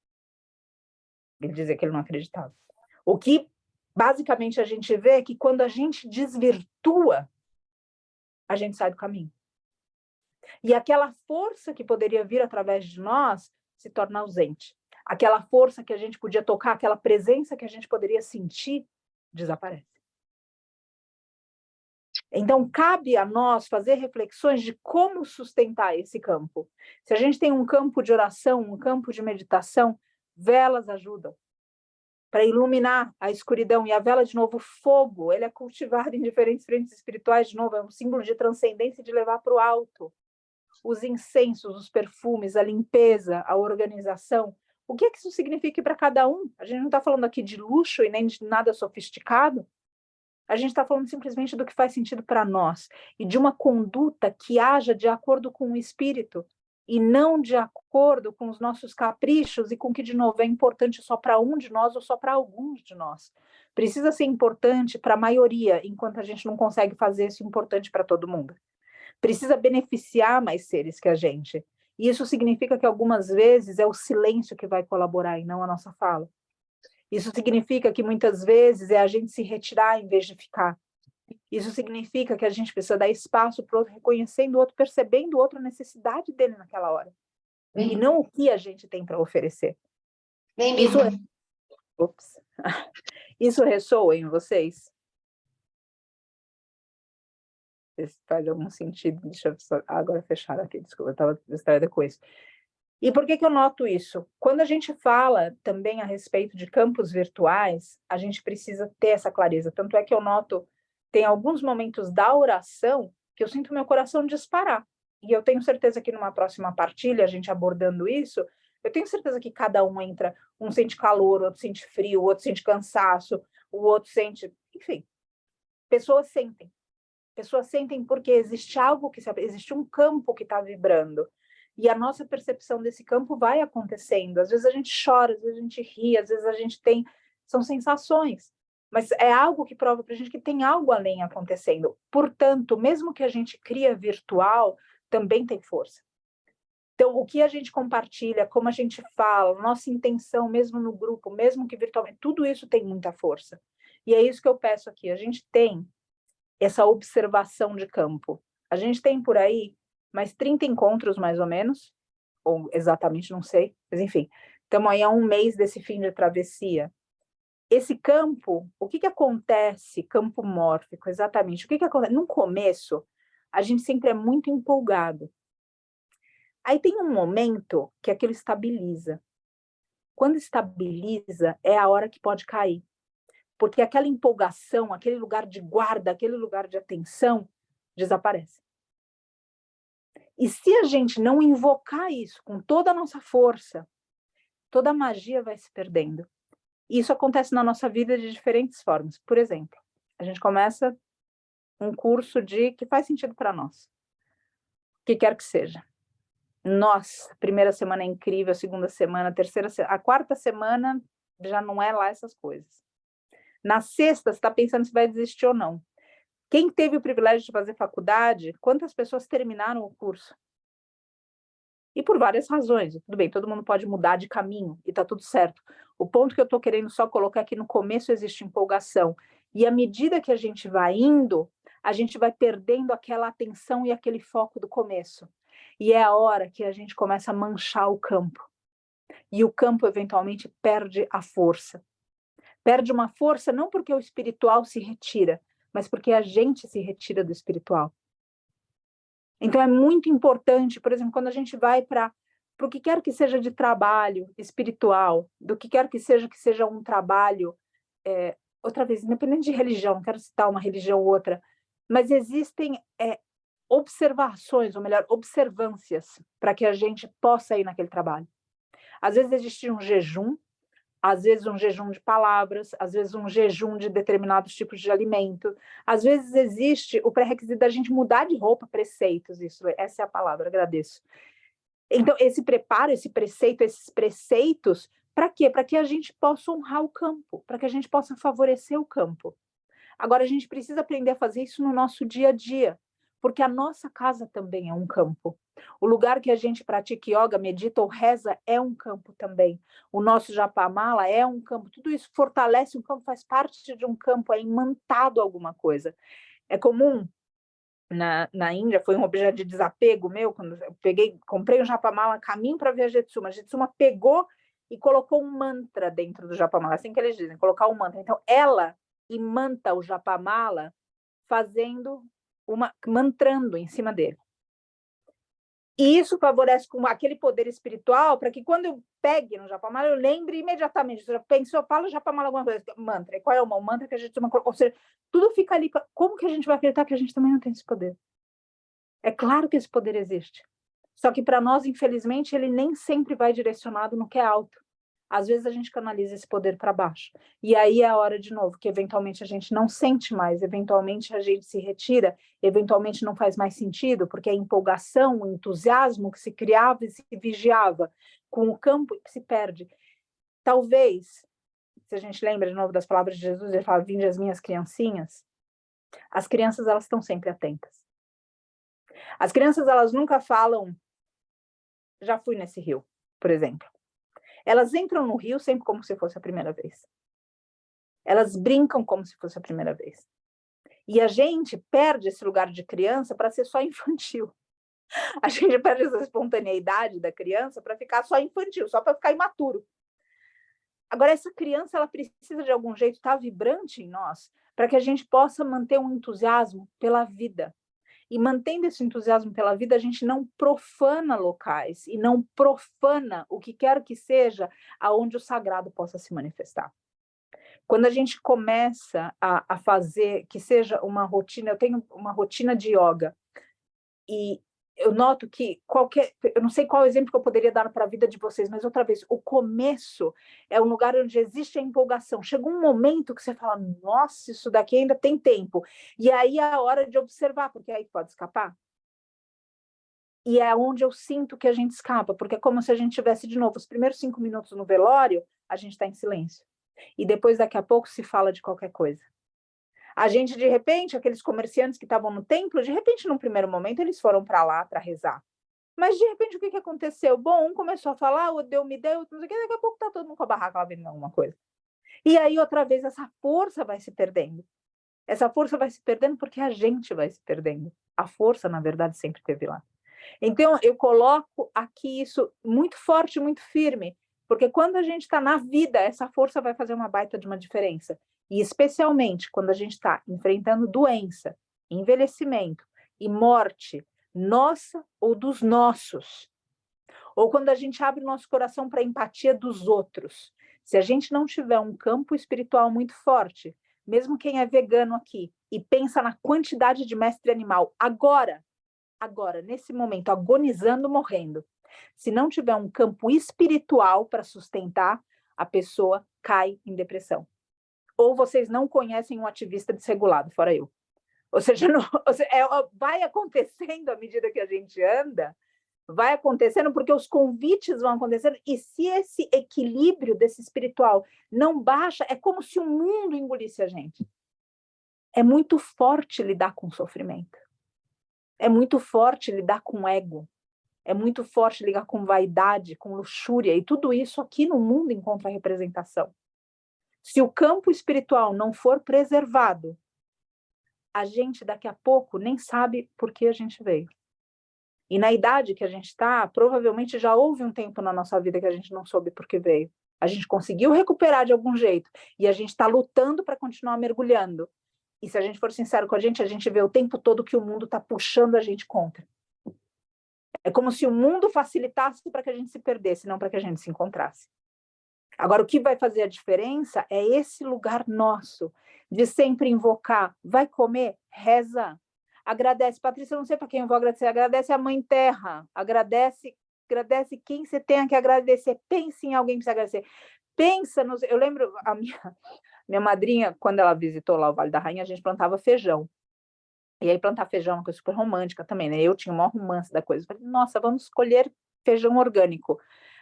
Ele dizia que ele não acreditava. O que, basicamente, a gente vê é que quando a gente desvirtua, a gente sai do caminho. E aquela força que poderia vir através de nós se torna ausente. Aquela força que a gente podia tocar, aquela presença que a gente poderia sentir, desaparece. Então, cabe a nós fazer reflexões de como sustentar esse campo. Se a gente tem um campo de oração, um campo de meditação, velas ajudam para iluminar a escuridão. E a vela, de novo, o fogo, ele é cultivado em diferentes frentes espirituais, de novo, é um símbolo de transcendência e de levar para o alto. Os incensos, os perfumes, a limpeza, a organização. O que é que isso significa para cada um? A gente não está falando aqui de luxo e nem de nada sofisticado. A gente está falando simplesmente do que faz sentido para nós e de uma conduta que haja de acordo com o espírito e não de acordo com os nossos caprichos e com o que, de novo, é importante só para um de nós ou só para alguns de nós. Precisa ser importante para a maioria, enquanto a gente não consegue fazer isso importante para todo mundo. Precisa beneficiar mais seres que a gente. E isso significa que algumas vezes é o silêncio que vai colaborar e não a nossa fala. Isso significa que muitas vezes é a gente se retirar em vez de ficar. Isso significa que a gente precisa dar espaço para o outro, reconhecendo o outro, percebendo o outro, a necessidade dele naquela hora. E não o que a gente tem para oferecer. Isso ressoa em vocês? Se faz algum sentido. Deixa eu agora fechar aqui, desculpa, eu estava distraída com isso. E por que eu noto isso? Quando a gente fala também a respeito de campos virtuais, a gente precisa ter essa clareza. Tanto é que eu noto, tem alguns momentos da oração que eu sinto meu coração disparar. E eu tenho certeza que numa próxima partilha, a gente abordando isso, eu tenho certeza que cada um entra, um sente calor, o outro sente frio, o outro sente cansaço, o outro sente... Enfim, pessoas sentem porque existe algo existe um campo que está vibrando. E a nossa percepção desse campo vai acontecendo. Às vezes a gente chora, às vezes a gente ri, às vezes a gente tem... São sensações. Mas é algo que prova para a gente que tem algo além acontecendo. Portanto, mesmo que a gente cria virtual, também tem força. Então, o que a gente compartilha, como a gente fala, nossa intenção, mesmo no grupo, mesmo que virtualmente, tudo isso tem muita força. E é isso que eu peço aqui. A gente tem essa observação de campo. A gente tem por aí mais 30 encontros, mais ou menos, ou exatamente, não sei, mas enfim, estamos aí há um mês desse fim de travessia. Esse campo, o que acontece, campo mórfico, exatamente, o que acontece? No começo, a gente sempre é muito empolgado. Aí tem um momento que aquilo estabiliza. Quando estabiliza, é a hora que pode cair. Porque aquela empolgação, aquele lugar de guarda, aquele lugar de atenção, desaparece. E se a gente não invocar isso com toda a nossa força, toda a magia vai se perdendo. E isso acontece na nossa vida de diferentes formas. Por exemplo, a gente começa um curso que faz sentido para nós. O que quer que seja. Nossa, a primeira semana é incrível, a segunda semana, a quarta semana já não é lá essas coisas. Na sexta, você está pensando se vai desistir ou não. Quem teve o privilégio de fazer faculdade, quantas pessoas terminaram o curso? E por várias razões. Tudo bem, todo mundo pode mudar de caminho e está tudo certo. O ponto que eu estou querendo só colocar é que no começo existe empolgação. E à medida que a gente vai indo, a gente vai perdendo aquela atenção e aquele foco do começo. E é a hora que a gente começa a manchar o campo. E o campo, eventualmente, perde a força. Perde uma força não porque o espiritual se retira, mas porque a gente se retira do espiritual. Então é muito importante, por exemplo, quando a gente vai para o que quer que seja de trabalho espiritual, do que quer que seja um trabalho, outra vez, independente de religião, não quero citar uma religião ou outra, mas existem observações, ou melhor, observâncias, para que a gente possa ir naquele trabalho. Às vezes existe um jejum, às vezes um jejum de palavras, às vezes um jejum de determinados tipos de alimento, às vezes existe o pré-requisito da gente mudar de roupa, preceitos, essa é a palavra, agradeço. Então, esse preparo, esse preceito, esses preceitos, para quê? Para que a gente possa honrar o campo, para que a gente possa favorecer o campo. Agora, a gente precisa aprender a fazer isso no nosso dia a dia, porque a nossa casa também é um campo. O lugar que a gente pratica yoga, medita ou reza é um campo também. O nosso japamala é um campo. Tudo isso fortalece um campo, faz parte de um campo, é imantado alguma coisa. É comum na Índia, foi um objeto de desapego meu, quando eu comprei um japamala, caminho para ver a Jetsuma pegou e colocou um mantra dentro do japamala, assim que eles dizem, colocar um mantra. Então, ela imanta o japamala mantrando em cima dele. E isso favorece com aquele poder espiritual para que quando eu pegue no japamala, eu lembre imediatamente. Você já pensou, eu falo japamala alguma coisa, mantra. Qual é o mantra que a gente toma? Ou seja, tudo fica ali. Como que a gente vai acreditar que a gente também não tem esse poder? É claro que esse poder existe. Só que para nós, infelizmente, ele nem sempre vai direcionado no que é alto. Às vezes a gente canaliza esse poder para baixo. E aí é a hora, de novo, que eventualmente a gente não sente mais, eventualmente a gente se retira, eventualmente não faz mais sentido, porque a empolgação, o entusiasmo que se criava e se vigiava com o campo se perde. Talvez, se a gente lembra de novo das palavras de Jesus, ele fala, vinde as minhas criancinhas, as crianças elas estão sempre atentas. As crianças elas nunca falam, já fui nesse rio, por exemplo. Elas entram no rio sempre como se fosse a primeira vez. Elas brincam como se fosse a primeira vez. E a gente perde esse lugar de criança para ser só infantil. A gente perde essa espontaneidade da criança para ficar só infantil, só para ficar imaturo. Agora, essa criança ela precisa de algum jeito estar vibrante em nós para que a gente possa manter um entusiasmo pela vida. E mantendo esse entusiasmo pela vida, a gente não profana locais e não profana o que quer que seja aonde o sagrado possa se manifestar. Quando a gente começa a fazer, que seja uma rotina, eu tenho uma rotina de yoga, e eu noto que eu não sei qual exemplo que eu poderia dar para a vida de vocês, mas outra vez, o começo é um lugar onde existe a empolgação. Chega um momento que você fala, nossa, isso daqui ainda tem tempo. E aí é a hora de observar, porque aí pode escapar. E é onde eu sinto que a gente escapa, porque é como se a gente tivesse, de novo, os primeiros 5 minutos no velório, a gente está em silêncio. E depois, daqui a pouco, se fala de qualquer coisa. A gente, de repente, aqueles comerciantes que estavam no templo, de repente, num primeiro momento, eles foram para lá para rezar. Mas, de repente, o que aconteceu? Bom, um começou a falar, o deu me deu, não sei o que, daqui a pouco está todo mundo com a barraca lá vendendo alguma coisa. E aí, outra vez, essa força vai se perdendo. Essa força vai se perdendo porque a gente vai se perdendo. A força, na verdade, sempre esteve lá. Então, eu coloco aqui isso muito forte, muito firme, porque quando a gente está na vida, essa força vai fazer uma baita de uma diferença. E especialmente quando a gente está enfrentando doença, envelhecimento e morte, nossa ou dos nossos. Ou quando a gente abre o nosso coração para a empatia dos outros. Se a gente não tiver um campo espiritual muito forte, mesmo quem é vegano aqui, e pensa na quantidade de mestre animal, agora, nesse momento, agonizando, morrendo, se não tiver um campo espiritual para sustentar, a pessoa cai em depressão. Ou vocês não conhecem um ativista desregulado, fora eu. Ou seja, vai acontecendo à medida que a gente anda, vai acontecendo porque os convites vão acontecendo, e se esse equilíbrio desse espiritual não baixa, é como se o mundo engolisse a gente. É muito forte lidar com sofrimento. É muito forte lidar com ego. É muito forte lidar com vaidade, com luxúria, e tudo isso aqui no mundo encontra representação. Se o campo espiritual não for preservado, a gente daqui a pouco nem sabe por que a gente veio. E na idade que a gente está, provavelmente já houve um tempo na nossa vida que a gente não soube por que veio. A gente conseguiu recuperar de algum jeito, e a gente está lutando para continuar mergulhando. E se a gente for sincero com a gente vê o tempo todo que o mundo está puxando a gente contra. É como se o mundo facilitasse para que a gente se perdesse, não para que a gente se encontrasse. Agora, o que vai fazer a diferença é esse lugar nosso, de sempre invocar, vai comer, reza, agradece. Patrícia, eu não sei para quem eu vou agradecer, agradece a Mãe Terra, agradece quem você tenha que agradecer, pense em alguém que precisa agradecer. Eu lembro, a minha madrinha, quando ela visitou lá o Vale da Rainha, a gente plantava feijão. E aí plantar feijão é uma coisa super romântica também, né? Eu tinha o maior romance da coisa. Eu falei, nossa, vamos colher feijão orgânico.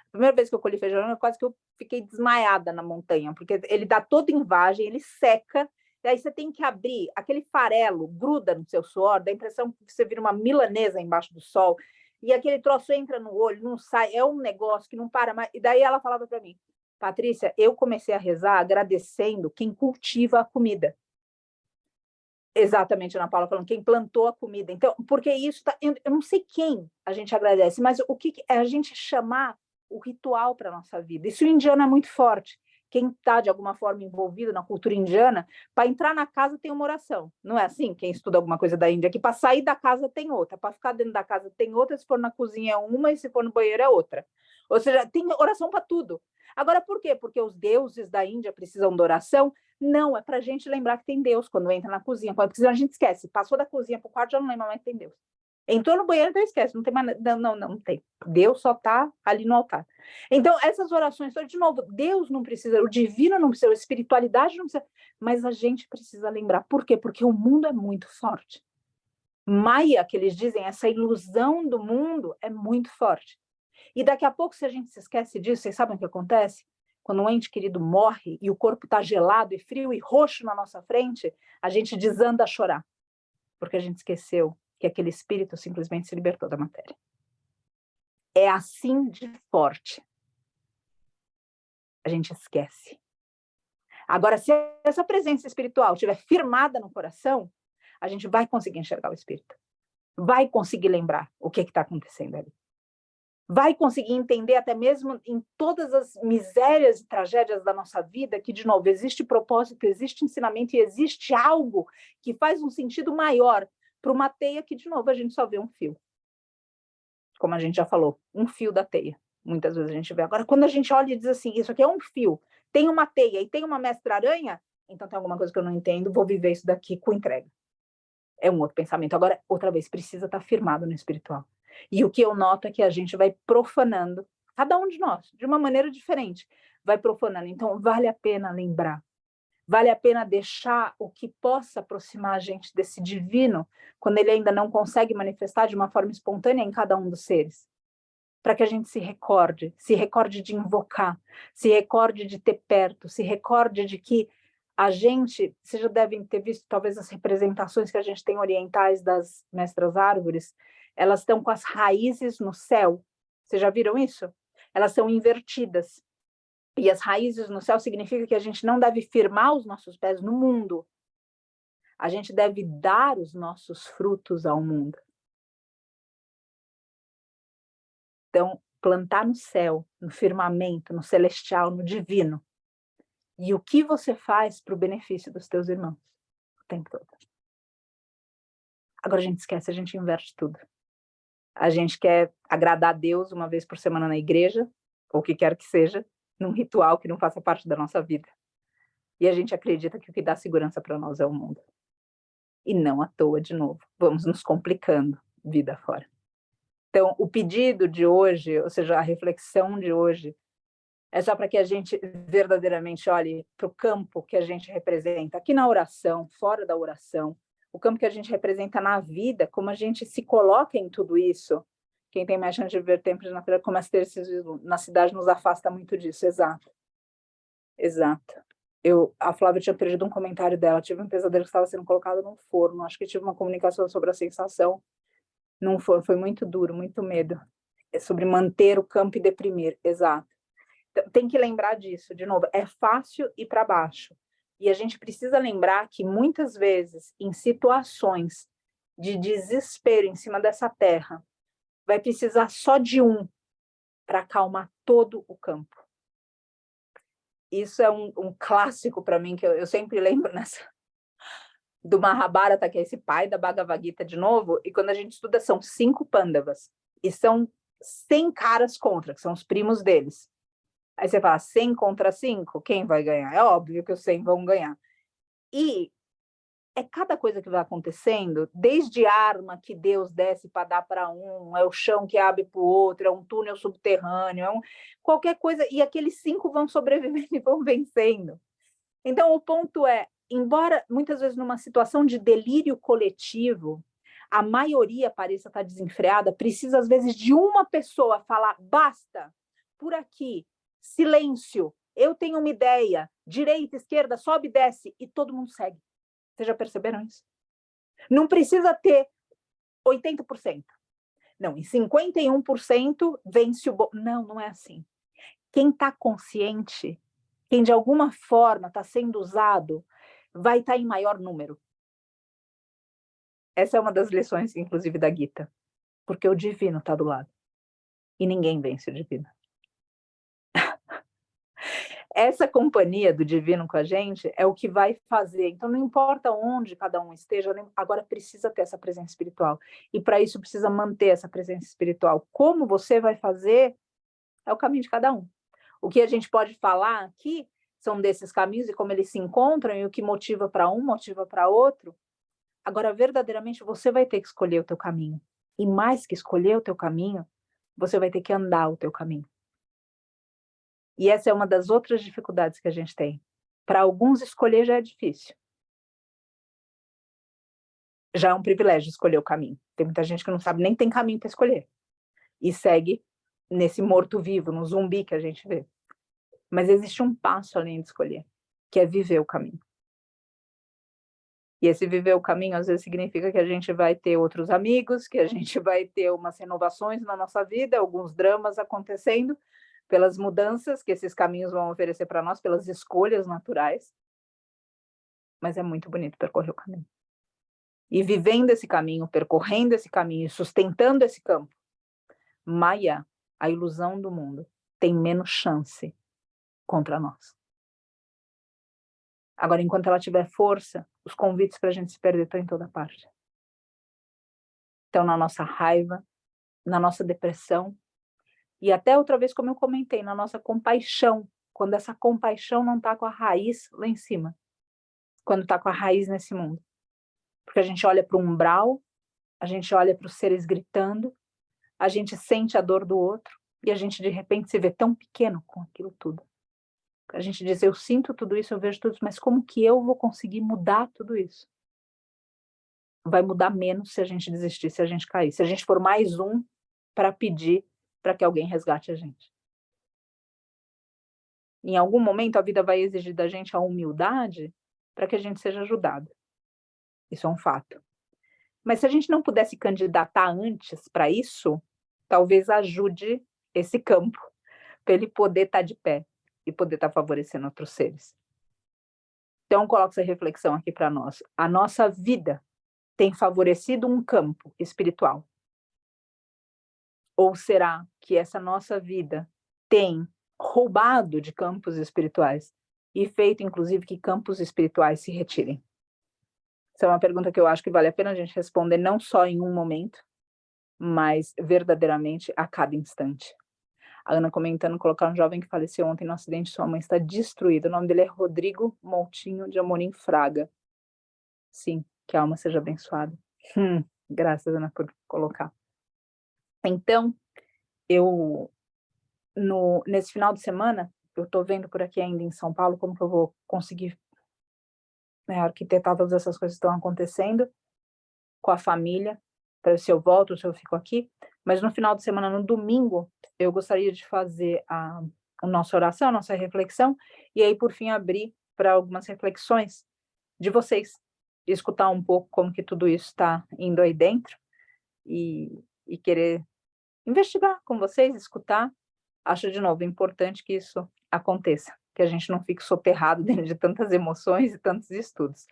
A primeira vez que eu colhi feijão, quase que eu fiquei desmaiada na montanha, porque ele dá toda em vagem, ele seca, e aí você tem que abrir, aquele farelo gruda no seu suor, dá a impressão que você vira uma milanesa embaixo do sol. e aquele troço entra no olho, não sai, é um negócio que não para mais. E daí ela falava para mim, Patrícia, eu comecei a rezar agradecendo quem cultiva a comida. Exatamente, Ana Paula falando, quem plantou a comida. Então, porque isso tá, eu não sei quem a gente agradece, mas o que é a gente chamar o ritual para a nossa vida. Isso o indiano é muito forte. Quem está, de alguma forma, envolvido na cultura indiana, para entrar na casa tem uma oração. Não é assim? Quem estuda alguma coisa da Índia, que para sair da casa tem outra, para ficar dentro da casa tem outra, se for na cozinha é uma e se for no banheiro é outra. Ou seja, tem oração para tudo. Agora, por quê? Porque os deuses da Índia precisam de oração? Não, é para a gente lembrar que tem Deus quando entra na cozinha. Porque a gente esquece. Passou da cozinha para o quarto, já não lembra mais que tem Deus. Entrou no banheiro, então esquece. Não tem mais. Não tem. Deus só está ali no altar. Então, essas orações, de novo, Deus não precisa, o divino não precisa, a espiritualidade não precisa, mas a gente precisa lembrar. Por quê? Porque o mundo é muito forte. Maia, que eles dizem, essa ilusão do mundo é muito forte. E daqui a pouco, se a gente se esquece disso, vocês sabem o que acontece? Quando um ente querido morre e o corpo está gelado e frio e roxo na nossa frente, a gente desanda a chorar, porque a gente esqueceu que aquele espírito simplesmente se libertou da matéria. É assim de forte. A gente esquece. Agora, se essa presença espiritual estiver firmada no coração, a gente vai conseguir enxergar o espírito. Vai conseguir lembrar o que está acontecendo ali. Vai conseguir entender até mesmo em todas as misérias e tragédias da nossa vida que, de novo, existe propósito, existe ensinamento e existe algo que faz um sentido maior para uma teia que, de novo, a gente só vê um fio. Como a gente já falou, um fio da teia. Muitas vezes a gente vê. Agora, quando a gente olha e diz assim, isso aqui é um fio, tem uma teia e tem uma mestra-aranha, então tem alguma coisa que eu não entendo, vou viver isso daqui com entrega. É um outro pensamento. Agora, outra vez, precisa estar firmado no espiritual. E o que eu noto é que a gente vai profanando, cada um de nós, de uma maneira diferente, vai profanando. Então, vale a pena lembrar. Vale a pena deixar o que possa aproximar a gente desse divino, quando ele ainda não consegue manifestar de uma forma espontânea em cada um dos seres. Para que a gente se recorde de invocar, se recorde de ter perto, se recorde de que a gente, vocês já devem ter visto talvez as representações que a gente tem orientais das mestras árvores, elas estão com as raízes no céu. Vocês já viram isso? Elas são invertidas. E as raízes no céu significa que a gente não deve firmar os nossos pés no mundo. A gente deve dar os nossos frutos ao mundo. Então, plantar no céu, no firmamento, no celestial, no divino. E o que você faz para o benefício dos teus irmãos o tempo todo. Agora a gente esquece, a gente inverte tudo. A gente quer agradar a Deus uma vez por semana na igreja, ou o que quer que seja, num ritual que não faça parte da nossa vida. E a gente acredita que o que dá segurança para nós é o mundo. E não à toa, de novo. Vamos nos complicando vida fora. Então, o pedido de hoje, ou seja, a reflexão de hoje, é só para que a gente verdadeiramente olhe para o campo que a gente representa, aqui na oração, fora da oração, o campo que a gente representa na vida, como a gente se coloca em tudo isso. Quem tem mais chance de ver templos de natureza, como as terças na cidade nos afasta muito disso, exato. Exato. A Flávia tinha perdido um comentário dela, tive um pesadelo que estava sendo colocado num forno, acho que tive uma comunicação sobre a sensação num forno, foi muito duro, muito medo. É sobre manter o campo e deprimir, exato. Tem que lembrar disso, de novo, é fácil ir para baixo. E a gente precisa lembrar que muitas vezes, em situações de desespero em cima dessa terra, vai precisar só de um para acalmar todo o campo. Isso é um clássico para mim, que eu sempre lembro do Mahabharata, que é esse pai da Bhagavad Gita de novo, e quando a gente estuda são 5 Pandavas, e são 100 caras contra, que são os primos deles. Aí você fala, 100 contra 5, quem vai ganhar? É óbvio que os 100 vão ganhar. E é cada coisa que vai acontecendo, desde arma que Deus desce para dar para um, é o chão que abre para o outro, é um túnel subterrâneo, qualquer coisa, e aqueles 5 vão sobrevivendo e vão vencendo. Então, o ponto é, embora muitas vezes numa situação de delírio coletivo, a maioria pareça estar desenfreada, precisa às vezes de uma pessoa falar, basta, por aqui, silêncio, eu tenho uma ideia, direita, esquerda, sobe e desce, e todo mundo segue. Vocês já perceberam isso? Não precisa ter 80%. Não, em 51% vence o não, não é assim. Quem está consciente, quem de alguma forma está sendo usado, vai estar em maior número. Essa é uma das lições, inclusive, da Gita, porque o divino está do lado, e ninguém vence o divino. Essa companhia do divino com a gente é o que vai fazer. Então, não importa onde cada um esteja, agora precisa ter essa presença espiritual. E para isso precisa manter essa presença espiritual. Como você vai fazer é o caminho de cada um. O que a gente pode falar aqui são desses caminhos e como eles se encontram e o que motiva para um, motiva para outro. Agora, verdadeiramente, você vai ter que escolher o teu caminho. E mais que escolher o teu caminho, você vai ter que andar o teu caminho. E essa é uma das outras dificuldades que a gente tem. Para alguns, escolher já é difícil. Já é um privilégio escolher o caminho. Tem muita gente que não sabe nem tem caminho para escolher. E segue nesse morto-vivo, no zumbi que a gente vê. Mas existe um passo além de escolher, que é viver o caminho. E esse viver o caminho, às vezes, significa que a gente vai ter outros amigos, que a gente vai ter umas renovações na nossa vida, alguns dramas acontecendo, pelas mudanças que esses caminhos vão oferecer para nós, pelas escolhas naturais. Mas é muito bonito percorrer o caminho. E vivendo esse caminho, percorrendo esse caminho, sustentando esse campo, Maya, a ilusão do mundo, tem menos chance contra nós. Agora, enquanto ela tiver força, os convites para a gente se perder estão em toda parte. Então, na nossa raiva, na nossa depressão, e até outra vez, como eu comentei, na nossa compaixão, quando essa compaixão não está com a raiz lá em cima, quando está com a raiz nesse mundo. Porque a gente olha para o umbral, a gente olha para os seres gritando, a gente sente a dor do outro, e a gente de repente se vê tão pequeno com aquilo tudo. A gente diz, eu sinto tudo isso, eu vejo tudo isso, mas como que eu vou conseguir mudar tudo isso? Vai mudar menos se a gente desistir, se a gente cair. Se a gente for mais um para pedir para que alguém resgate a gente. Em algum momento, a vida vai exigir da gente a humildade para que a gente seja ajudado. Isso é um fato. Mas se a gente não pudesse candidatar antes para isso, talvez ajude esse campo, para ele poder estar de pé e poder estar favorecendo outros seres. Então, coloco essa reflexão aqui para nós. A nossa vida tem favorecido um campo espiritual? Ou será que essa nossa vida tem roubado de campos espirituais e feito, inclusive, que campos espirituais se retirem? Essa é uma pergunta que eu acho que vale a pena a gente responder não só em um momento, mas verdadeiramente a cada instante. A Ana comentando, colocar um jovem que faleceu ontem no acidente, sua mãe está destruída. O nome dele é Rodrigo Moutinho de Amorim Fraga. Sim, que a alma seja abençoada. Graças, Ana, por colocar. Então, nesse final de semana, eu estou vendo por aqui ainda em São Paulo como que eu vou conseguir arquitetar todas essas coisas que estão acontecendo com a família, para se eu volto ou se eu fico aqui. Mas no final de semana, no domingo, eu gostaria de fazer a nossa oração, a nossa reflexão, e aí, por fim, abrir para algumas reflexões de vocês, escutar um pouco como que tudo isso está indo aí dentro, e querer investigar com vocês, escutar. Acho, de novo, importante que isso aconteça, que a gente não fique soterrado dentro de tantas emoções e tantos estudos.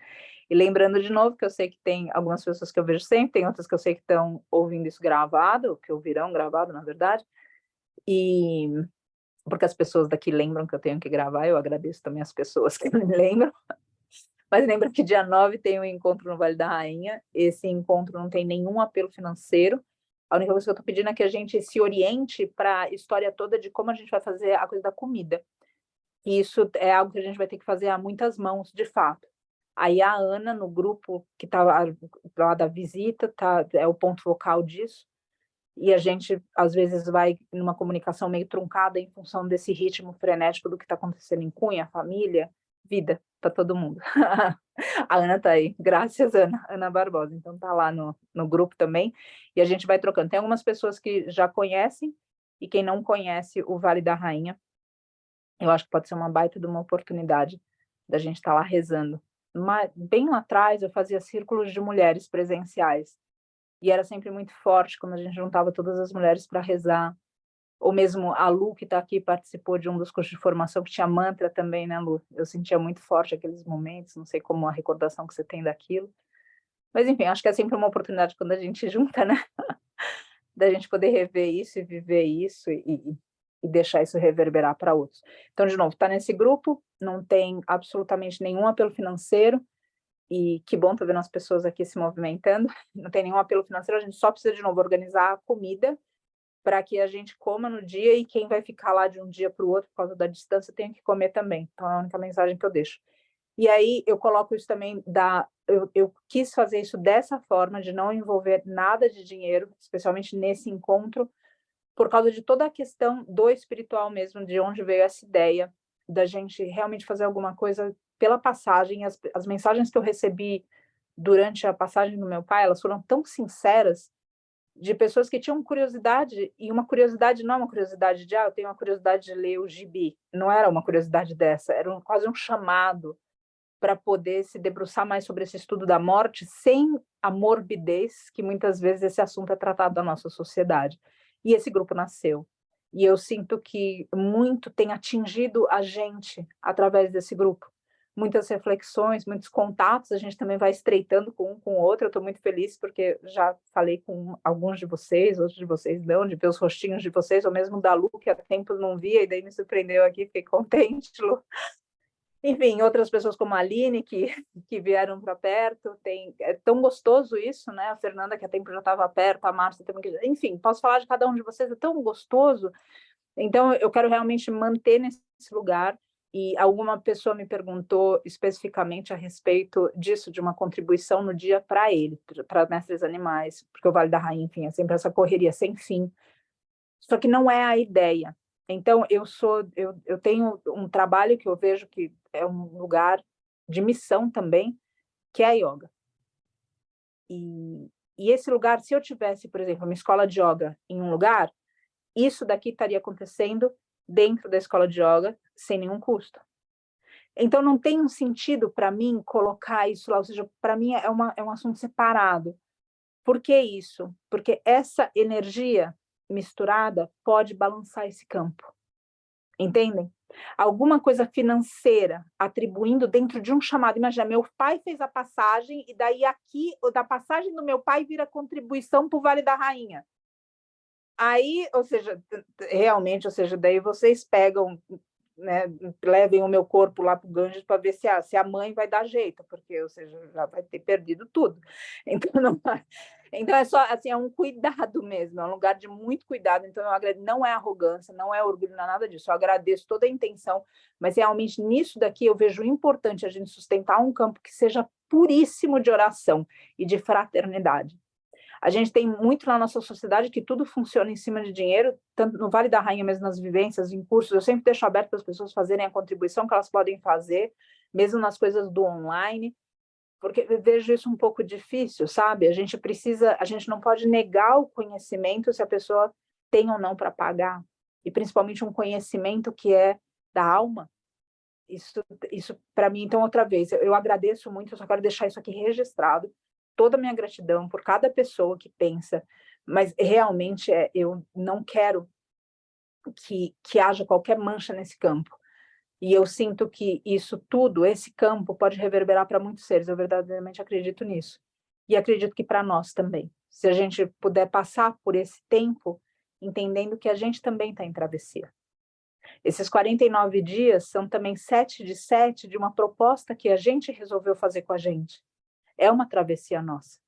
E lembrando de novo que eu sei que tem algumas pessoas que eu vejo sempre, tem outras que eu sei que estão ouvindo isso gravado, que ouvirão gravado, na verdade, e porque as pessoas daqui lembram que eu tenho que gravar, eu agradeço também as pessoas que me lembram. Mas lembra que dia 9 tem o encontro no Vale da Rainha, esse encontro não tem nenhum apelo financeiro, a única coisa que eu estou pedindo é que a gente se oriente para a história toda de como a gente vai fazer a coisa da comida. E isso é algo que a gente vai ter que fazer a muitas mãos, de fato. Aí a Ana, no grupo que está lá da visita, é o ponto focal disso, e a gente, às vezes, vai numa comunicação meio truncada em função desse ritmo frenético do que está acontecendo em Cunha, família, vida, para todo mundo. A Ana está aí, graças, Ana Barbosa, então está lá no grupo também, e a gente vai trocando. Tem algumas pessoas que já conhecem, e quem não conhece o Vale da Rainha, eu acho que pode ser uma baita de uma oportunidade da gente estar lá rezando. Bem lá atrás, eu fazia círculos de mulheres presenciais, e era sempre muito forte quando a gente juntava todas as mulheres para rezar, ou mesmo a Lu, que está aqui, participou de um dos cursos de formação, que tinha mantra também, né, Lu? Eu sentia muito forte aqueles momentos, não sei como a recordação que você tem daquilo. Mas, enfim, acho que é sempre uma oportunidade quando a gente junta, né? Da gente poder rever isso e viver isso e deixar isso reverberar para outros. Então, de novo, está nesse grupo, não tem absolutamente nenhum apelo financeiro, e que bom estar vendo as pessoas aqui se movimentando, não tem nenhum apelo financeiro, a gente só precisa, de novo, organizar a comida para que a gente coma no dia e quem vai ficar lá de um dia para o outro por causa da distância tenha que comer também. Então, é a única mensagem que eu deixo. E aí eu coloco isso também eu quis fazer isso dessa forma, de não envolver nada de dinheiro, especialmente nesse encontro, por causa de toda a questão do espiritual mesmo, de onde veio essa ideia da gente realmente fazer alguma coisa pela passagem. As mensagens que eu recebi durante a passagem do meu pai, elas foram tão sinceras, de pessoas que tinham curiosidade, e uma curiosidade não é uma curiosidade de, eu tenho uma curiosidade de ler o gibi, não era uma curiosidade dessa, era quase um chamado para poder se debruçar mais sobre esse estudo da morte, sem a morbidez que muitas vezes esse assunto é tratado na nossa sociedade. E esse grupo nasceu. E eu sinto que muito tem atingido a gente através desse grupo. Muitas reflexões, muitos contatos, a gente também vai estreitando com um com o outro. Eu estou muito feliz porque já falei com alguns de vocês, outros de vocês não, de ver os rostinhos de vocês, ou mesmo da Lu, que há tempos não via, e daí me surpreendeu aqui, fiquei contente, Lu. Enfim, outras pessoas como a Aline, que vieram para perto, é tão gostoso isso, né? A Fernanda, que há tempo já estava perto, a Márcia também, enfim, posso falar de cada um de vocês, é tão gostoso. Então, eu quero realmente manter nesse lugar, e alguma pessoa me perguntou especificamente a respeito disso, de uma contribuição no dia para ele, para Mestres Animais, porque o Vale da Rainha, enfim, é sempre essa correria sem fim. Só que não é a ideia. Então, eu tenho um trabalho que eu vejo que é um lugar de missão também, que é a yoga. E esse lugar, se eu tivesse, por exemplo, uma escola de yoga em um lugar, isso daqui estaria acontecendo dentro da escola de yoga, sem nenhum custo. Então, não tem um sentido para mim colocar isso lá, ou seja, para mim é um assunto separado. Por que isso? Porque essa energia misturada pode balançar esse campo. Entendem? Alguma coisa financeira atribuindo dentro de um chamado. Imagina, meu pai fez a passagem e daí aqui, da passagem do meu pai vira contribuição para o Vale da Rainha. Aí, ou seja, realmente, ou seja, daí vocês pegam, né, levem o meu corpo lá para o Ganges para ver se a mãe vai dar jeito, porque, ou seja, já vai ter perdido tudo. Então, não vai. Então é só assim, é um cuidado mesmo, é um lugar de muito cuidado. Então eu agradeço, não é arrogância, não é orgulho, não é nada disso. Eu agradeço toda a intenção, mas realmente nisso daqui eu vejo importante a gente sustentar um campo que seja puríssimo de oração e de fraternidade. A gente tem muito na nossa sociedade que tudo funciona em cima de dinheiro, tanto no Vale da Rainha, mesmo nas vivências, em cursos. Eu sempre deixo aberto para as pessoas fazerem a contribuição que elas podem fazer, mesmo nas coisas do online, porque eu vejo isso um pouco difícil, sabe? A gente não pode negar o conhecimento se a pessoa tem ou não para pagar, e principalmente um conhecimento que é da alma. Isso para mim, então, outra vez, eu agradeço muito, eu só quero deixar isso aqui registrado, toda a minha gratidão por cada pessoa que pensa, mas realmente eu não quero que haja qualquer mancha nesse campo. E eu sinto que isso tudo, esse campo, pode reverberar para muitos seres. Eu verdadeiramente acredito nisso. E acredito que para nós também. Se a gente puder passar por esse tempo, entendendo que a gente também está em travessia. Esses 49 dias são também 7 de 7 de uma proposta que a gente resolveu fazer com a gente. É uma travessia nossa.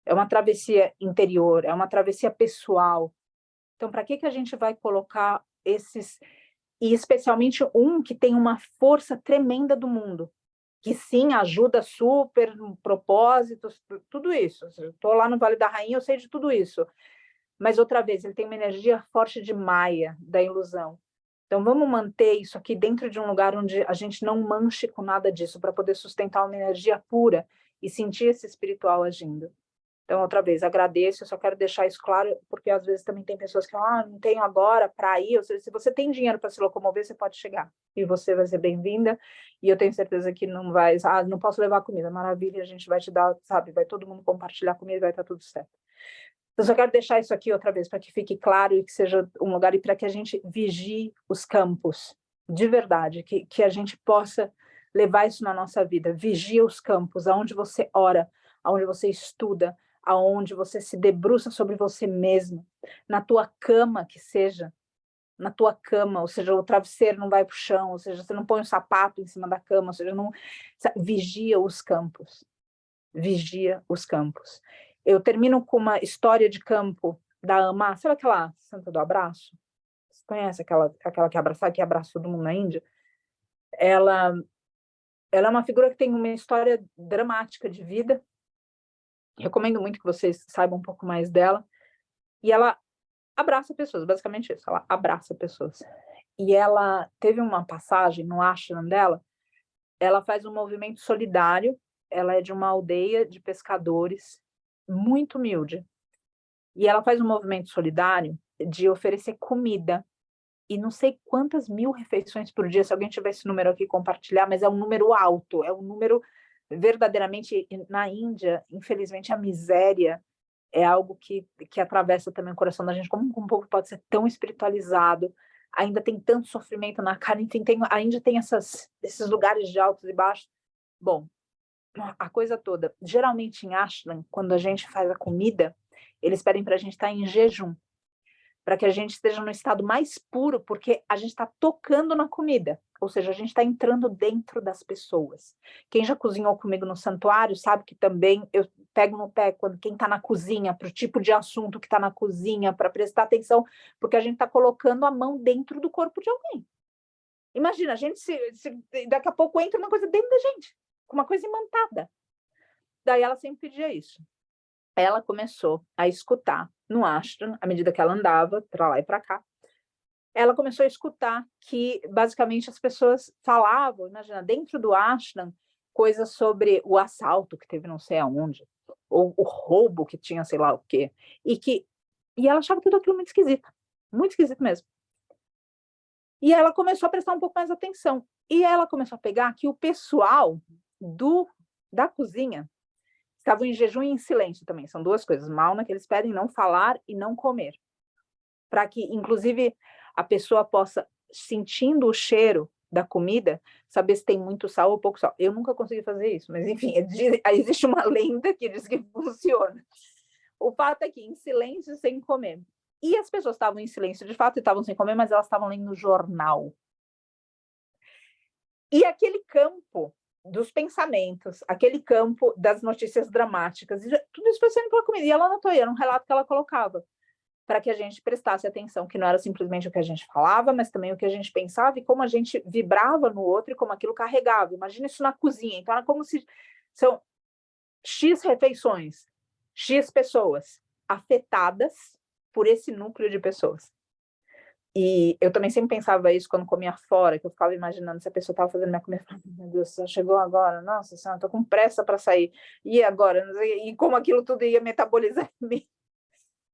É uma travessia interior, é uma travessia pessoal. Então, para que a gente vai colocar esses... E especialmente um que tem uma força tremenda do mundo, que sim, ajuda super, propósitos, tudo isso. Estou lá no Vale da Rainha, eu sei de tudo isso. Mas, outra vez, ele tem uma energia forte de Maia, da ilusão. Então, vamos manter isso aqui dentro de um lugar onde a gente não manche com nada disso, para poder sustentar uma energia pura e sentir esse espiritual agindo. Então, outra vez, agradeço, eu só quero deixar isso claro, porque às vezes também tem pessoas que falam, não tenho agora para ir, ou seja, se você tem dinheiro para se locomover, você pode chegar, e você vai ser bem-vinda, e eu tenho certeza que não não posso levar comida, maravilha, a gente vai te dar, sabe, vai todo mundo compartilhar comida e vai estar tudo certo. Então, só quero deixar isso aqui outra vez, para que fique claro e que seja um lugar, e para que a gente vigie os campos, de verdade, que a gente possa levar isso na nossa vida. Vigia os campos, aonde você ora, aonde você estuda, aonde você se debruça sobre você mesmo, na tua cama, que seja, na tua cama, ou seja, o travesseiro não vai para o chão, ou seja, você não põe o sapato em cima da cama, ou seja, não, vigia os campos, vigia os campos. Eu termino com uma história de campo da Ama, sabe aquela santa do abraço? Você conhece aquela que abraça todo mundo na Índia? Ela, ela é uma figura que tem uma história dramática de vida. Recomendo muito que vocês saibam um pouco mais dela. E ela abraça pessoas, basicamente isso, ela abraça pessoas. E ela teve uma passagem no ashram dela, ela faz um movimento solidário, ela é de uma aldeia de pescadores, muito humilde. E ela faz um movimento solidário de oferecer comida, e não sei quantas mil refeições por dia, se alguém tiver esse número aqui, compartilhar, mas é um número alto, é um número verdadeiramente, na Índia, infelizmente, a miséria é algo que atravessa também o coração da gente, como um povo pode ser tão espiritualizado, ainda tem tanto sofrimento na carne, a Índia tem esses lugares de altos e baixos. Bom, a coisa toda, geralmente em ashram, quando a gente faz a comida, eles pedem para a gente estar em jejum, para que a gente esteja no estado mais puro, porque a gente está tocando na comida, ou seja, a gente está entrando dentro das pessoas. Quem já cozinhou comigo no santuário sabe que também eu pego no pé quando quem está na cozinha, para o tipo de assunto que está na cozinha, para prestar atenção, porque a gente está colocando a mão dentro do corpo de alguém. Imagina, a gente daqui a pouco entra uma coisa dentro da gente, uma coisa imantada. Daí ela sempre pedia isso. Ela começou a escutar no ashram, à medida que ela andava para lá e para cá, ela começou a escutar que, basicamente, as pessoas falavam, imagina, dentro do ashram, coisas sobre o assalto que teve não sei aonde, ou o roubo que tinha sei lá o quê, e ela achava tudo aquilo muito esquisito mesmo. E ela começou a prestar um pouco mais atenção, e ela começou a pegar que o pessoal da cozinha estavam em jejum e em silêncio também, são duas coisas, malna, que eles pedem não falar e não comer, para que, inclusive, a pessoa possa, sentindo o cheiro da comida, saber se tem muito sal ou pouco sal. Eu nunca consegui fazer isso, mas enfim, existe uma lenda que diz que funciona. O fato é que em silêncio, sem comer. E as pessoas estavam em silêncio de fato e estavam sem comer, mas elas estavam lendo o jornal. E aquele campo dos pensamentos, aquele campo das notícias dramáticas, tudo isso foi sendo pela comida. E ela anotou, era um relato que ela colocava, para que a gente prestasse atenção, que não era simplesmente o que a gente falava, mas também o que a gente pensava e como a gente vibrava no outro e como aquilo carregava. Imagina isso na cozinha. Então, era como se são X refeições, X pessoas afetadas por esse núcleo de pessoas. E eu também sempre pensava isso quando comia fora, que eu ficava imaginando se a pessoa estava fazendo minha comida, meu Deus, só chegou agora, nossa senhora, estou com pressa para sair, e agora? E como aquilo tudo ia metabolizar em mim.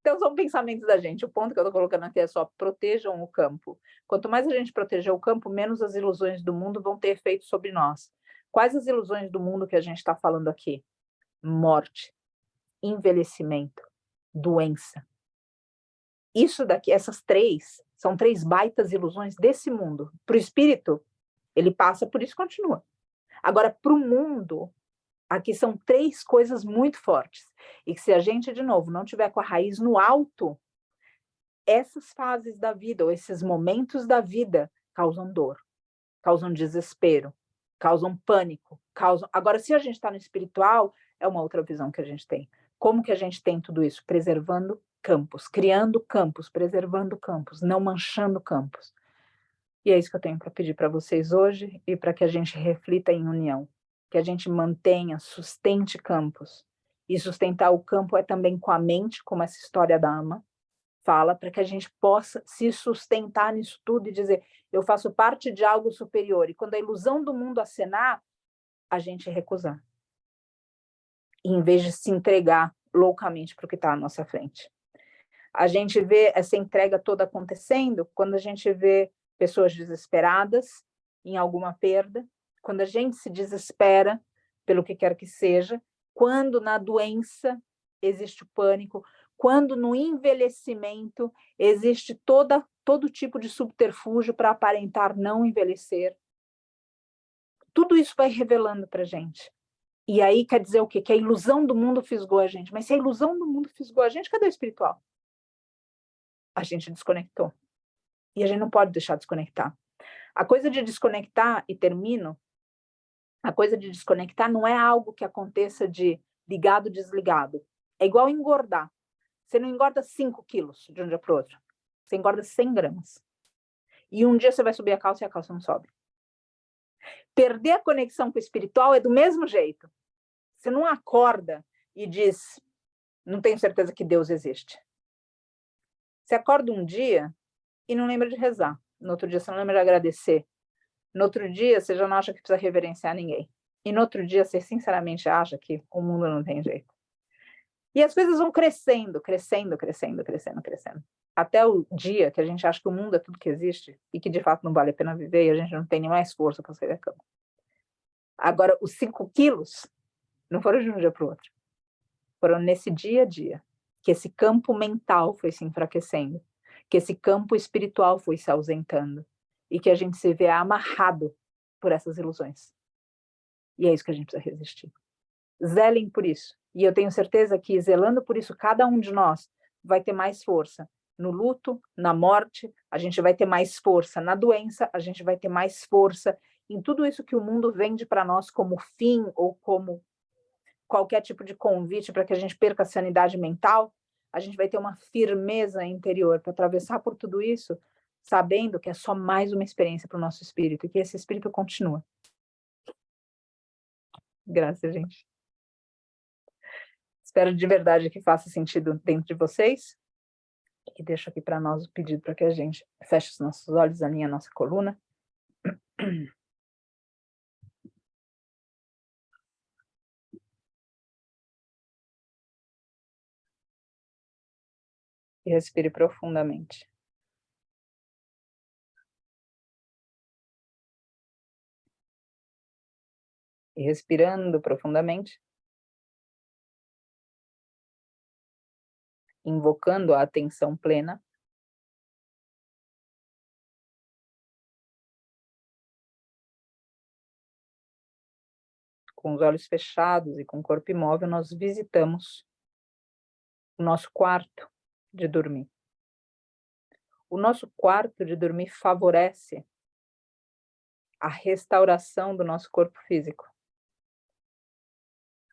Então, são pensamentos da gente. O ponto que eu estou colocando aqui é só protejam o campo. Quanto mais a gente proteger o campo, menos as ilusões do mundo vão ter efeito sobre nós. Quais as ilusões do mundo que a gente está falando aqui? Morte, envelhecimento, doença. Isso daqui, essas três, são três baitas ilusões desse mundo. Para o espírito, ele passa por isso e continua. Agora, para o mundo, aqui são três coisas muito fortes. E que se a gente, de novo, não tiver com a raiz no alto, essas fases da vida, ou esses momentos da vida, causam dor, causam desespero, causam pânico, causam... Agora, se a gente está no espiritual, é uma outra visão que a gente tem. Como que a gente tem tudo isso? Preservando campos, criando campos, preservando campos, não manchando campos. E é isso que eu tenho para pedir para vocês hoje e para que a gente reflita em união, que a gente mantenha, sustente campos. E sustentar o campo é também com a mente, como essa história da Ama fala, para que a gente possa se sustentar nisso tudo e dizer, eu faço parte de algo superior. E quando a ilusão do mundo acenar, a gente recusar. E, em vez de se entregar loucamente para o que está à nossa frente. A gente vê essa entrega toda acontecendo quando a gente vê pessoas desesperadas em alguma perda, quando a gente se desespera pelo que quer que seja, quando na doença existe o pânico, quando no envelhecimento existe todo tipo de subterfúgio para aparentar não envelhecer. Tudo isso vai revelando para a gente. E aí quer dizer o quê? Que a ilusão do mundo fisgou a gente. Mas se a ilusão do mundo fisgou a gente, cadê o espiritual? A gente desconectou. E a gente não pode deixar de desconectar. A coisa de desconectar, e termino, a coisa de desconectar não é algo que aconteça de ligado, desligado. É igual engordar. Você não engorda 5 quilos de um dia para o outro. Você engorda 100 gramas. E um dia você vai subir a calça e a calça não sobe. Perder a conexão com o espiritual é do mesmo jeito. Você não acorda e diz, não tenho certeza que Deus existe. Você acorda um dia e não lembra de rezar. No outro dia você não lembra de agradecer. No outro dia você já não acha que precisa reverenciar ninguém. E no outro dia você sinceramente acha que o mundo não tem jeito. E as coisas vão crescendo, crescendo, crescendo, crescendo, crescendo. Até o dia que a gente acha que o mundo é tudo que existe e que de fato não vale a pena viver e a gente não tem nem mais força para sair da cama. Agora, os 5 quilos não foram de um dia para o outro. Foram nesse dia a dia que esse campo mental foi se enfraquecendo, que esse campo espiritual foi se ausentando e que a gente se vê amarrado por essas ilusões. E é isso que a gente precisa resistir. Zelem por isso. E eu tenho certeza que, zelando por isso, cada um de nós vai ter mais força. No luto, na morte, a gente vai ter mais força. Na doença, a gente vai ter mais força. Em tudo isso que o mundo vende para nós como fim ou como qualquer tipo de convite para que a gente perca a sanidade mental, a gente vai ter uma firmeza interior para atravessar por tudo isso, sabendo que é só mais uma experiência para o nosso espírito e que esse espírito continua. Graças, gente. Espero de verdade que faça sentido dentro de vocês. E deixo aqui para nós o pedido para que a gente feche os nossos olhos, alinhe a nossa coluna. E respire profundamente. E respirando profundamente, invocando a atenção plena, com os olhos fechados e com o corpo imóvel, nós visitamos o nosso quarto de dormir. O nosso quarto de dormir favorece a restauração do nosso corpo físico,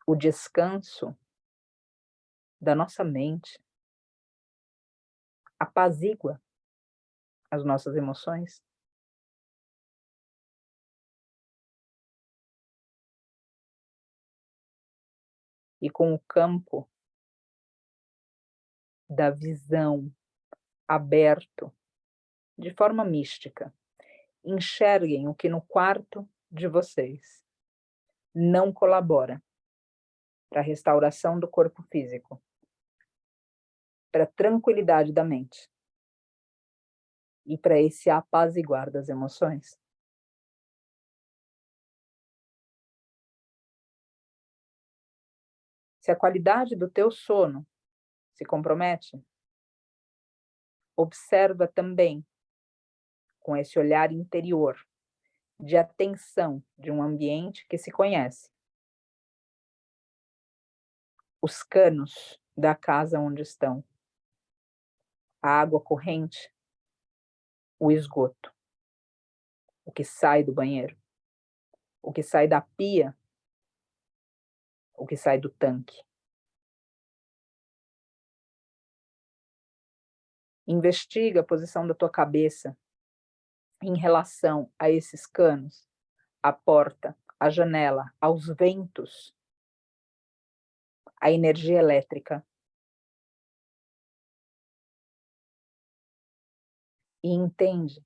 o descanso da nossa mente, apazigua as nossas emoções. E com o campo da visão aberto, de forma mística, enxerguem o que no quarto de vocês não colabora para a restauração do corpo físico, para a tranquilidade da mente e para esse apaziguar das emoções. Se a qualidade do teu sono se compromete, observa também com esse olhar interior de atenção de um ambiente que se conhece. Os canos da casa onde estão, a água corrente, o esgoto, o que sai do banheiro, o que sai da pia, o que sai do tanque. Investiga a posição da tua cabeça em relação a esses canos, a porta, a janela, aos ventos, a energia elétrica. E entende,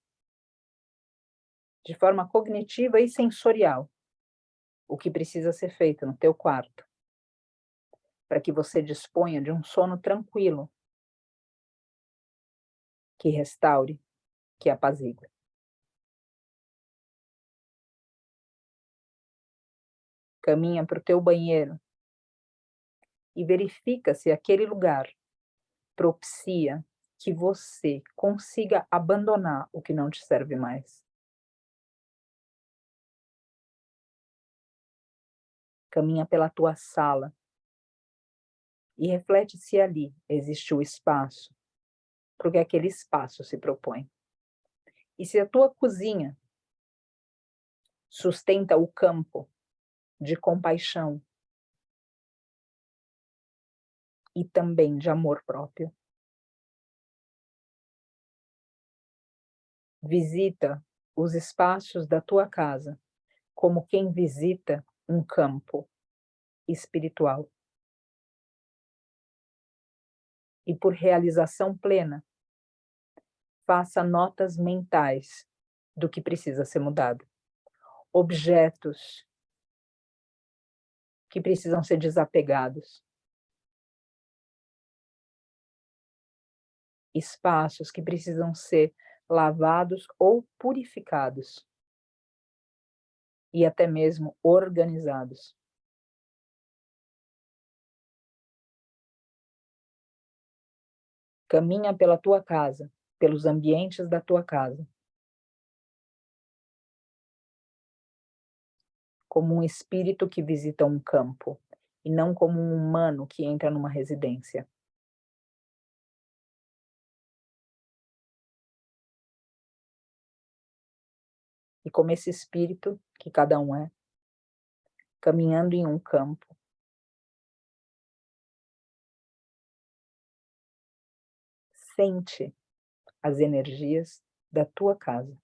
de forma cognitiva e sensorial, o que precisa ser feito no teu quarto, para que você disponha de um sono tranquilo, que restaure, que apazigue. Caminha para o teu banheiro e verifica se aquele lugar propicia que você consiga abandonar o que não te serve mais. Caminha pela tua sala e reflete se ali existe o espaço para o que aquele espaço se propõe. E se a tua cozinha sustenta o campo de compaixão e também de amor próprio. Visita os espaços da tua casa como quem visita um campo espiritual. E por realização plena, faça notas mentais do que precisa ser mudado. Objetos que precisam ser desapegados. Espaços que precisam ser lavados ou purificados. E até mesmo organizados. Caminha pela tua casa, pelos ambientes da tua casa, como um espírito que visita um campo, e não como um humano que entra numa residência. E como esse espírito, que cada um é, caminhando em um campo, sente as energias da tua casa.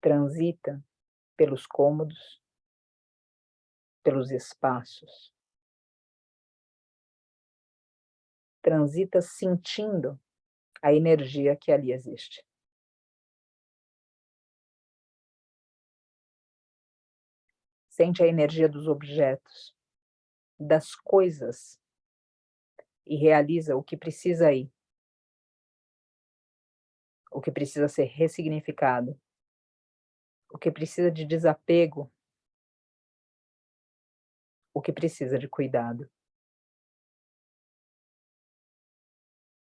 Transita pelos cômodos, pelos espaços. Transita sentindo a energia que ali existe. Sente a energia dos objetos, das coisas, e realiza o que precisa ir, o que precisa ser ressignificado, o que precisa de desapego, o que precisa de cuidado.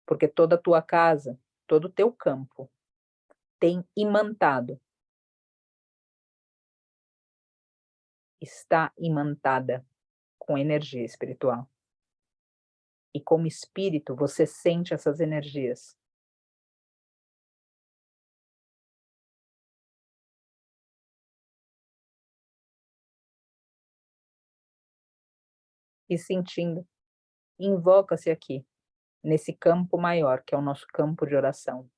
Porque toda a tua casa, todo o teu campo tem imantado, está imantada com energia espiritual. E como espírito, você sente essas energias. E sentindo, invoca-se aqui, nesse campo maior, que é o nosso campo de oração.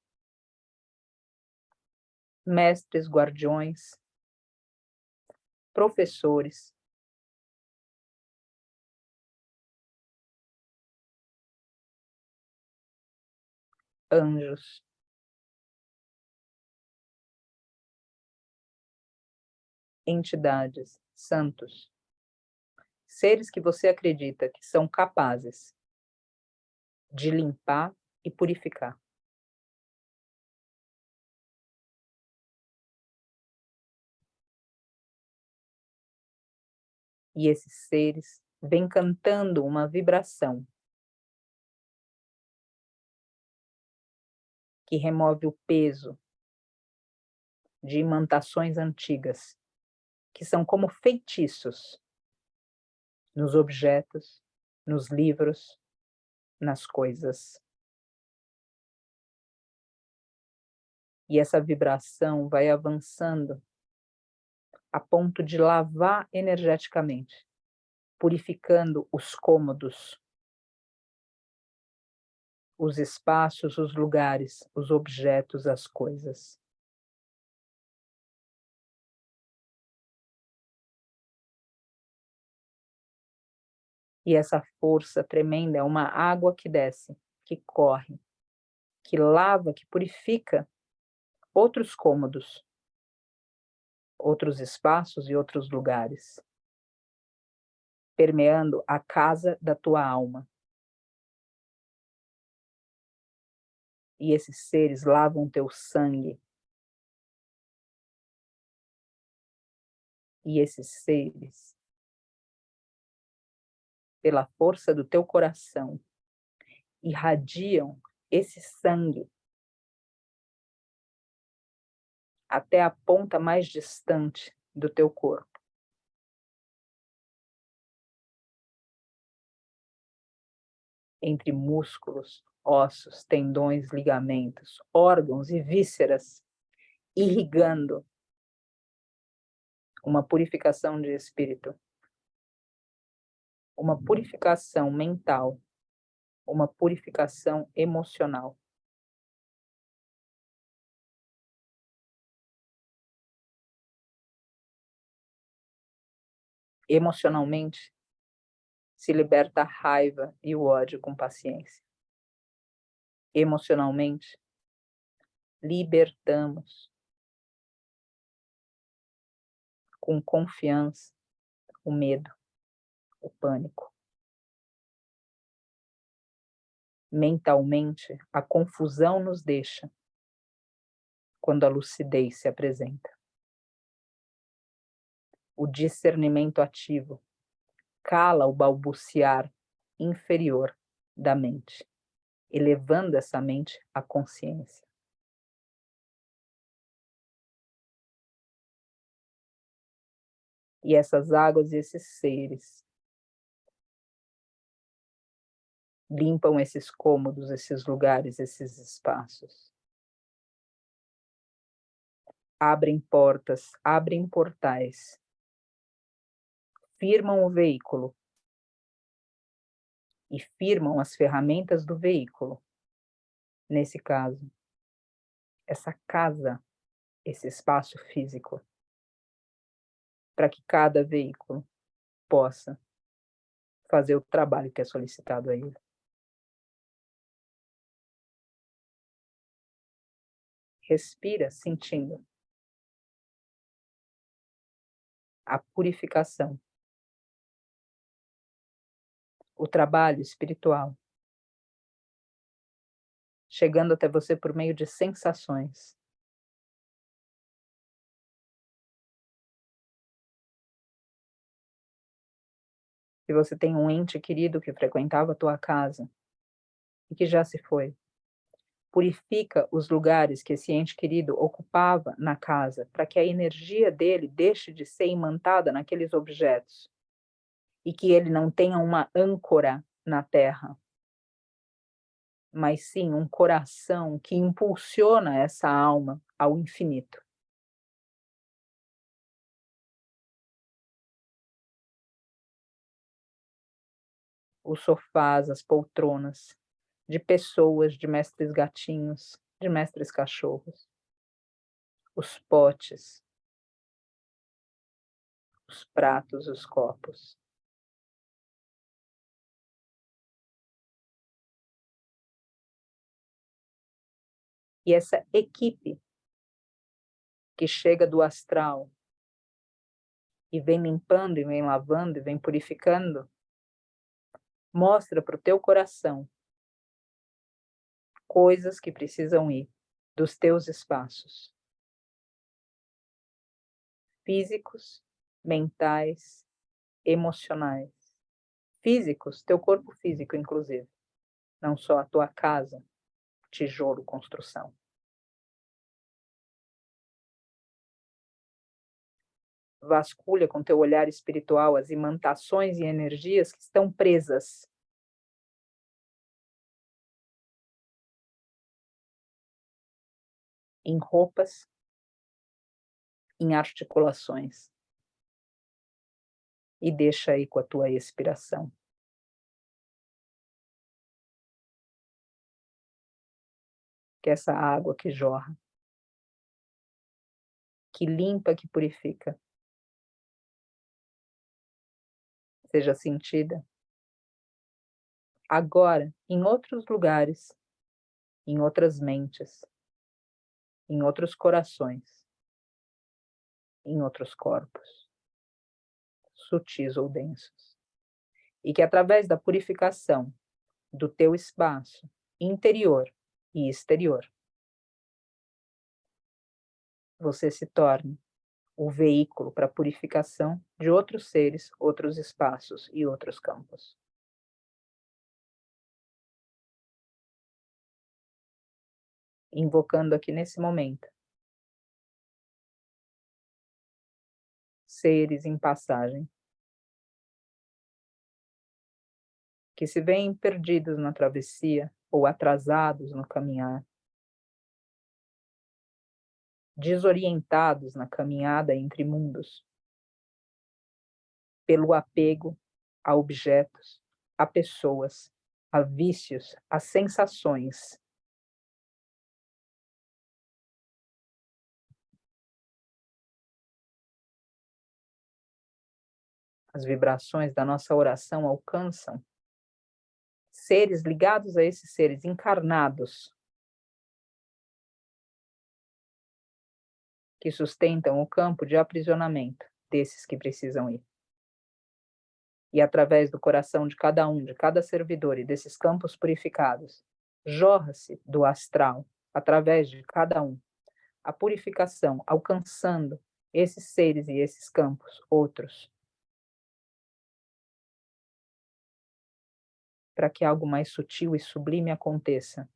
Mestres, guardiões, professores, anjos, entidades, santos, seres que você acredita que são capazes de limpar e purificar. E esses seres vêm cantando uma vibração que remove o peso de imantações antigas, que são como feitiços nos objetos, nos livros, nas coisas. E essa vibração vai avançando a ponto de lavar energeticamente, purificando os cômodos, os espaços, os lugares, os objetos, as coisas. E essa força tremenda é uma água que desce, que corre, que lava, que purifica outros cômodos, outros espaços e outros lugares, permeando a casa da tua alma. E esses seres lavam teu sangue E esses seres, pela força do teu coração, irradiam esse sangue até a ponta mais distante do teu corpo. Entre músculos, ossos, tendões, ligamentos, órgãos e vísceras, irrigando uma purificação de espírito, uma purificação mental, uma purificação emocional. Emocionalmente, se liberta a raiva e o ódio com paciência. Emocionalmente, libertamos com confiança o medo, o pânico. Mentalmente, a confusão nos deixa quando a lucidez se apresenta. O discernimento ativo cala o balbuciar inferior da mente, elevando essa mente à consciência. E essas águas e esses seres limpam esses cômodos, esses lugares, esses espaços. Abrem portas, abrem portais, firmam o veículo e firmam as ferramentas do veículo. Nesse caso, essa casa, esse espaço físico, para que cada veículo possa fazer o trabalho que é solicitado a ele. Respira sentindo a purificação, o trabalho espiritual, chegando até você por meio de sensações. Se você tem um ente querido que frequentava a tua casa e que já se foi, purifica os lugares que esse ente querido ocupava na casa, para que a energia dele deixe de ser imantada naqueles objetos e que ele não tenha uma âncora na terra, mas sim um coração que impulsiona essa alma ao infinito. Os sofás, as poltronas, de pessoas, de mestres gatinhos, de mestres cachorros, os potes, os pratos, os copos. E essa equipe que chega do astral e vem limpando, e vem lavando, e vem purificando, mostra para o teu coração coisas que precisam ir dos teus espaços físicos, mentais, emocionais. Físicos, teu corpo físico, inclusive, não só a tua casa, tijolo, construção. Vasculha com teu olhar espiritual as imantações e energias que estão presas em roupas, em articulações. E deixa aí com a tua expiração. Que essa água que jorra, que limpa, que purifica, seja sentida agora em outros lugares, em outras mentes, em outros corações, em outros corpos, sutis ou densos. E que através da purificação do teu espaço interior e exterior, você se torne o veículo para a purificação de outros seres, outros espaços e outros campos. Invocando aqui nesse momento seres em passagem que se veem perdidos na travessia ou atrasados no caminhar, desorientados na caminhada entre mundos, pelo apego a objetos, a pessoas, a vícios, a sensações. As vibrações da nossa oração alcançam seres ligados a esses seres encarnados que sustentam o campo de aprisionamento desses que precisam ir. E através do coração de cada servidor e desses campos purificados, jorra-se do astral, através de cada um, a purificação, alcançando esses seres e esses campos, outros, para que algo mais sutil e sublime aconteça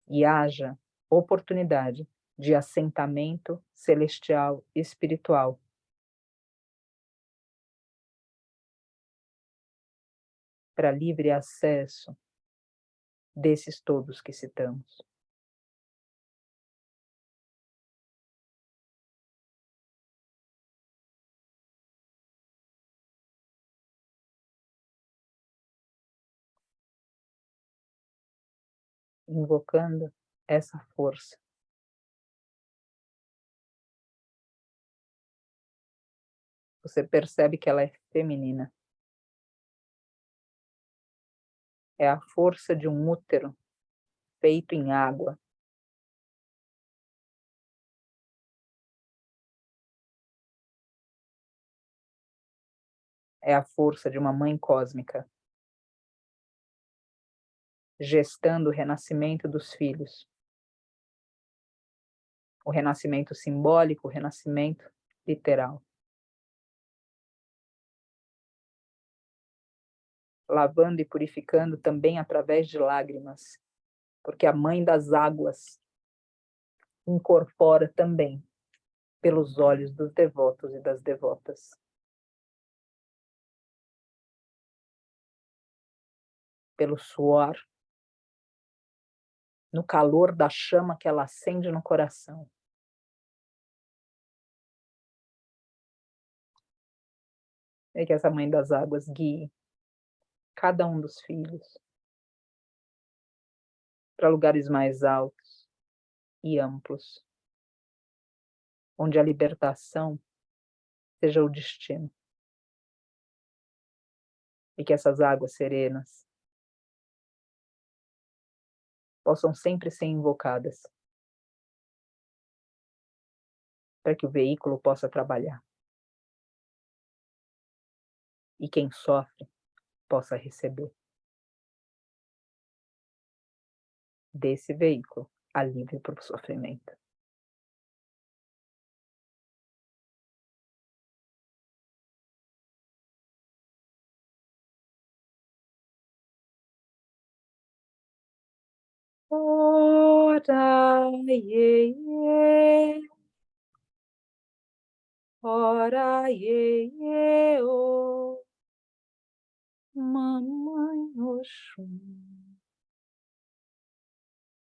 e haja oportunidade de assentamento celestial e espiritual. Para livre acesso desses todos que citamos. Invocando essa força. Você percebe que ela é feminina. É a força de um útero feito em água. É a força de uma mãe cósmica, gestando o renascimento dos filhos. O renascimento simbólico, o renascimento literal. Lavando e purificando também através de lágrimas, porque a mãe das águas incorpora também pelos olhos dos devotos e das devotas. Pelo suor, no calor da chama que ela acende no coração. E que essa mãe das águas guie cada um dos filhos para lugares mais altos e amplos, onde a libertação seja o destino. E que essas águas serenas possam sempre ser invocadas para que o veículo possa trabalhar. E quem sofre possa receber desse veículo alívio para o sofrimento. Ora, iê, iê. Ora, iê, iê, ô. Mamãe Oxum.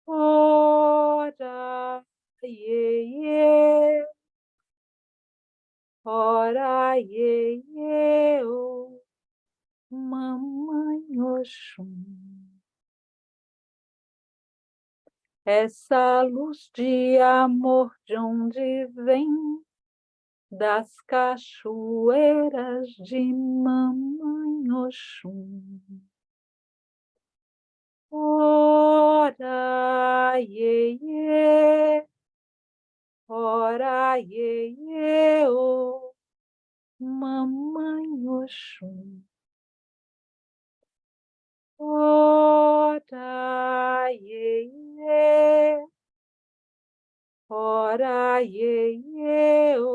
Ora, iê, iê. Ora, iê, iê, ô. Mamãe Oxum. Essa luz de amor de onde vem? Das cachoeiras de Mamãe Oxum. Ora, iê, iê. Ora, iê, iê, ô. Mamãe Oxum. Ora, iê, iê. Ora, iê, iê, ô.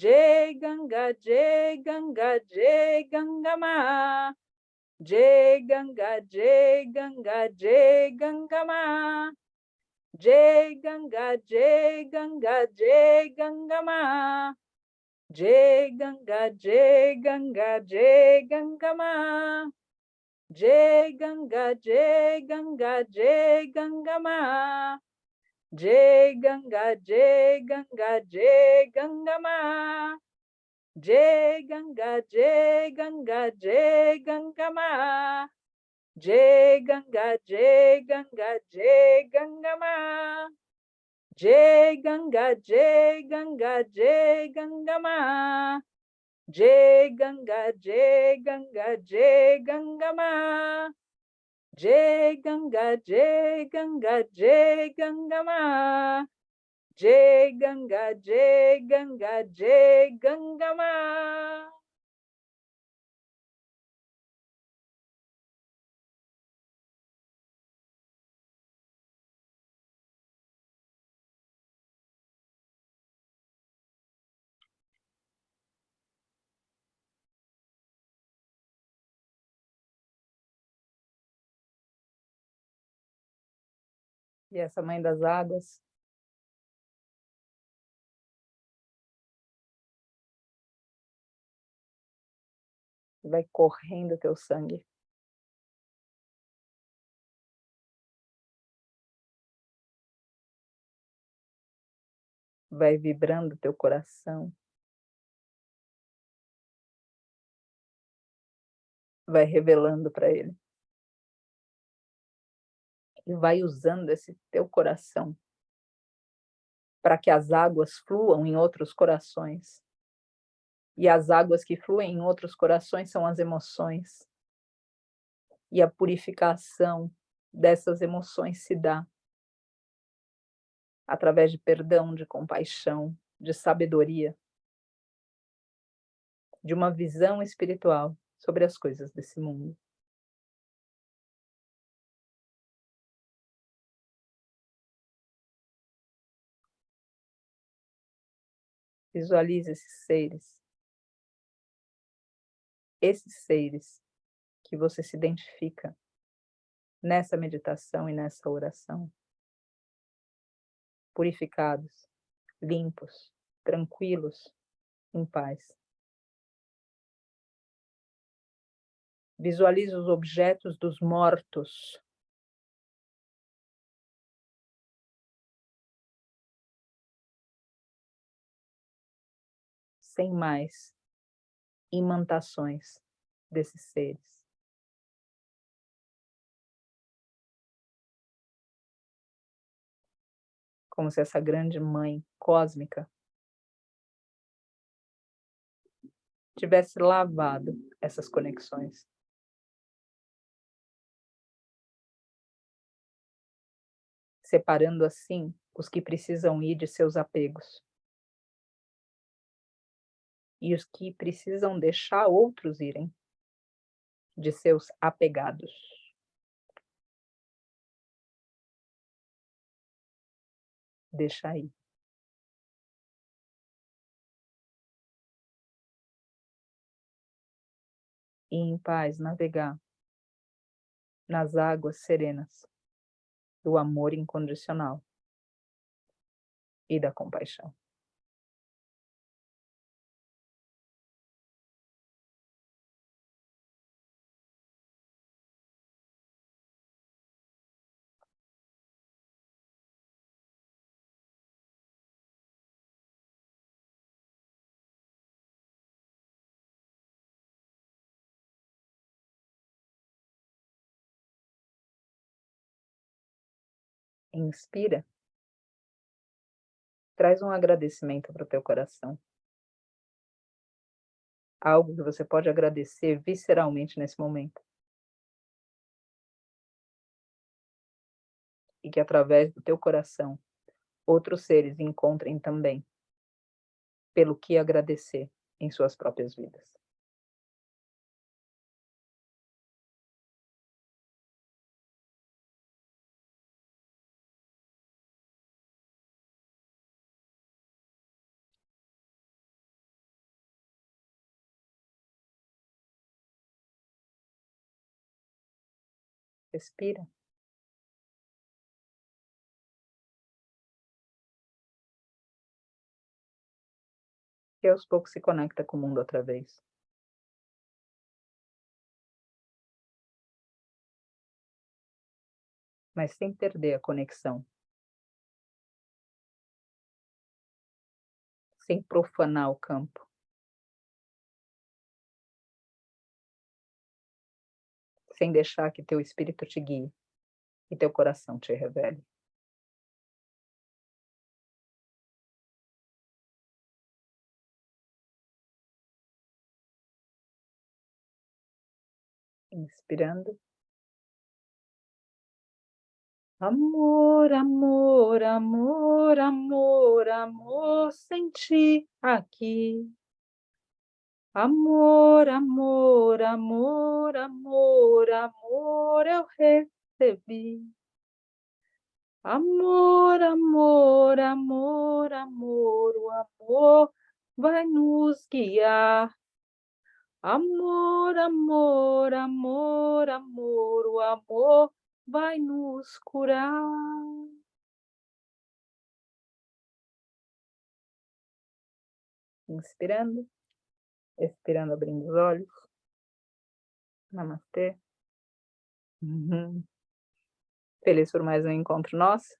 Jai Ganga, Jai Ganga, Jai Ganga Ma. Jai Ganga, Jai Ganga, Jai Ganga Ma. Jai Ganga, Jai Ganga, Jai Ganga Ma. Jai Ganga, Jai Ganga, Jai Ganga Ma. Jai Ganga, Jai Ganga, Jai Ganga Ma. Jai Ganga, Jai Ganga, Jai Ganga Ma. Jai Ganga, Jai Ganga, Jai Ganga Ma. Jai Ganga, Jai Ganga, Jai Ganga Ma. Jai Ganga, Jai Ganga, Jai Ganga Ma. Jai Ganga, Jai Ganga, Jai Ganga Ma. Jai Ganga, Jai Ganga, Jai Ganga Ma. Jai Ganga, Jai Ganga, Jai Ganga Ma. E essa mãe das águas vai correndo teu sangue. Vai vibrando teu coração. Vai revelando para ele. E vai usando esse teu coração para que as águas fluam em outros corações. E as águas que fluem em outros corações são as emoções. E a purificação dessas emoções se dá através de perdão, de compaixão, de sabedoria, de uma visão espiritual sobre as coisas desse mundo. Visualize esses seres que você se identifica nessa meditação e nessa oração, purificados, limpos, tranquilos, em paz. Visualize os objetos dos mortos, sem mais imantações desses seres. Como se essa grande mãe cósmica tivesse lavado essas conexões. Separando assim os que precisam ir de seus apegos. E os que precisam deixar outros irem de seus apegados. Deixa aí. E em paz navegar nas águas serenas do amor incondicional e da compaixão. Inspira. Traz um agradecimento para o teu coração. Algo que você pode agradecer visceralmente nesse momento. E que através do teu coração, outros seres encontrem também pelo que agradecer em suas próprias vidas. Respira. E aos poucos se conecta com o mundo outra vez. Mas sem perder a conexão. Sem profanar o campo. Sem deixar que teu espírito te guie e teu coração te revele. Inspirando. Amor, amor, amor, amor, amor, senti aqui. Amor, amor, amor, amor, amor, eu recebi. Amor, amor, amor, amor, o amor vai nos guiar. Amor, amor, amor, amor, o amor vai nos curar. Inspirando, expirando, abrindo os olhos. Namastê. Uhum. Feliz por mais um encontro nosso,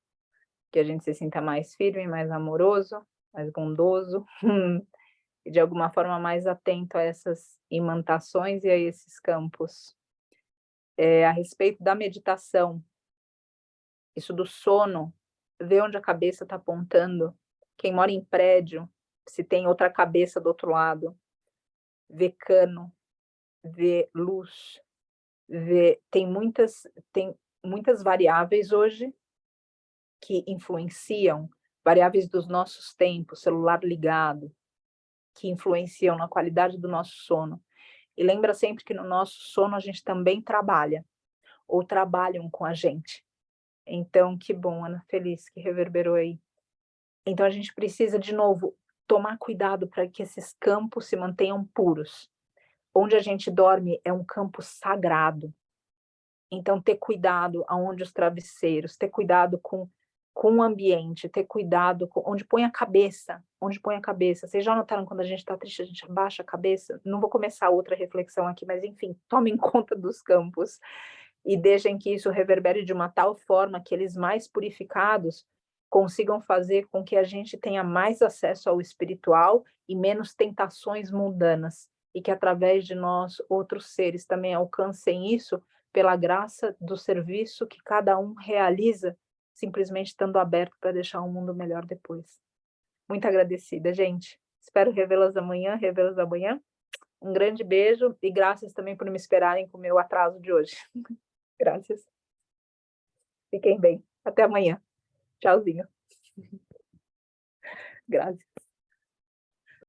que a gente se sinta mais firme, mais amoroso, mais bondoso, e de alguma forma mais atento a essas imantações e a esses campos. A respeito da meditação, isso do sono, ver onde a cabeça está apontando, quem mora em prédio, se tem outra cabeça do outro lado, ver cano, ver luz, ver tem muitas variáveis hoje que influenciam, variáveis dos nossos tempos, celular ligado, que influenciam na qualidade do nosso sono. E lembra sempre que no nosso sono a gente também trabalha, ou trabalham com a gente. Então, que bom, Ana, feliz que reverberou aí. Então a gente precisa, de novo, tomar cuidado para que esses campos se mantenham puros. Onde a gente dorme é um campo sagrado. Então, ter cuidado aonde os travesseiros, ter cuidado com o ambiente, ter cuidado com onde põe a cabeça, onde põe a cabeça. Vocês já notaram quando a gente está triste, a gente abaixa a cabeça? Não vou começar outra reflexão aqui, mas enfim, tomem conta dos campos e deixem que isso reverbere de uma tal forma que eles mais purificados consigam fazer com que a gente tenha mais acesso ao espiritual e menos tentações mundanas, e que através de nós, outros seres também alcancem isso pela graça do serviço que cada um realiza, simplesmente estando aberto para deixar um mundo melhor depois. Muito agradecida, gente. Espero revê-las amanhã, revê-las amanhã. Um grande beijo e graças também por me esperarem com o meu atraso de hoje. Graças. Fiquem bem. Até amanhã. Tchauzinho. Graças.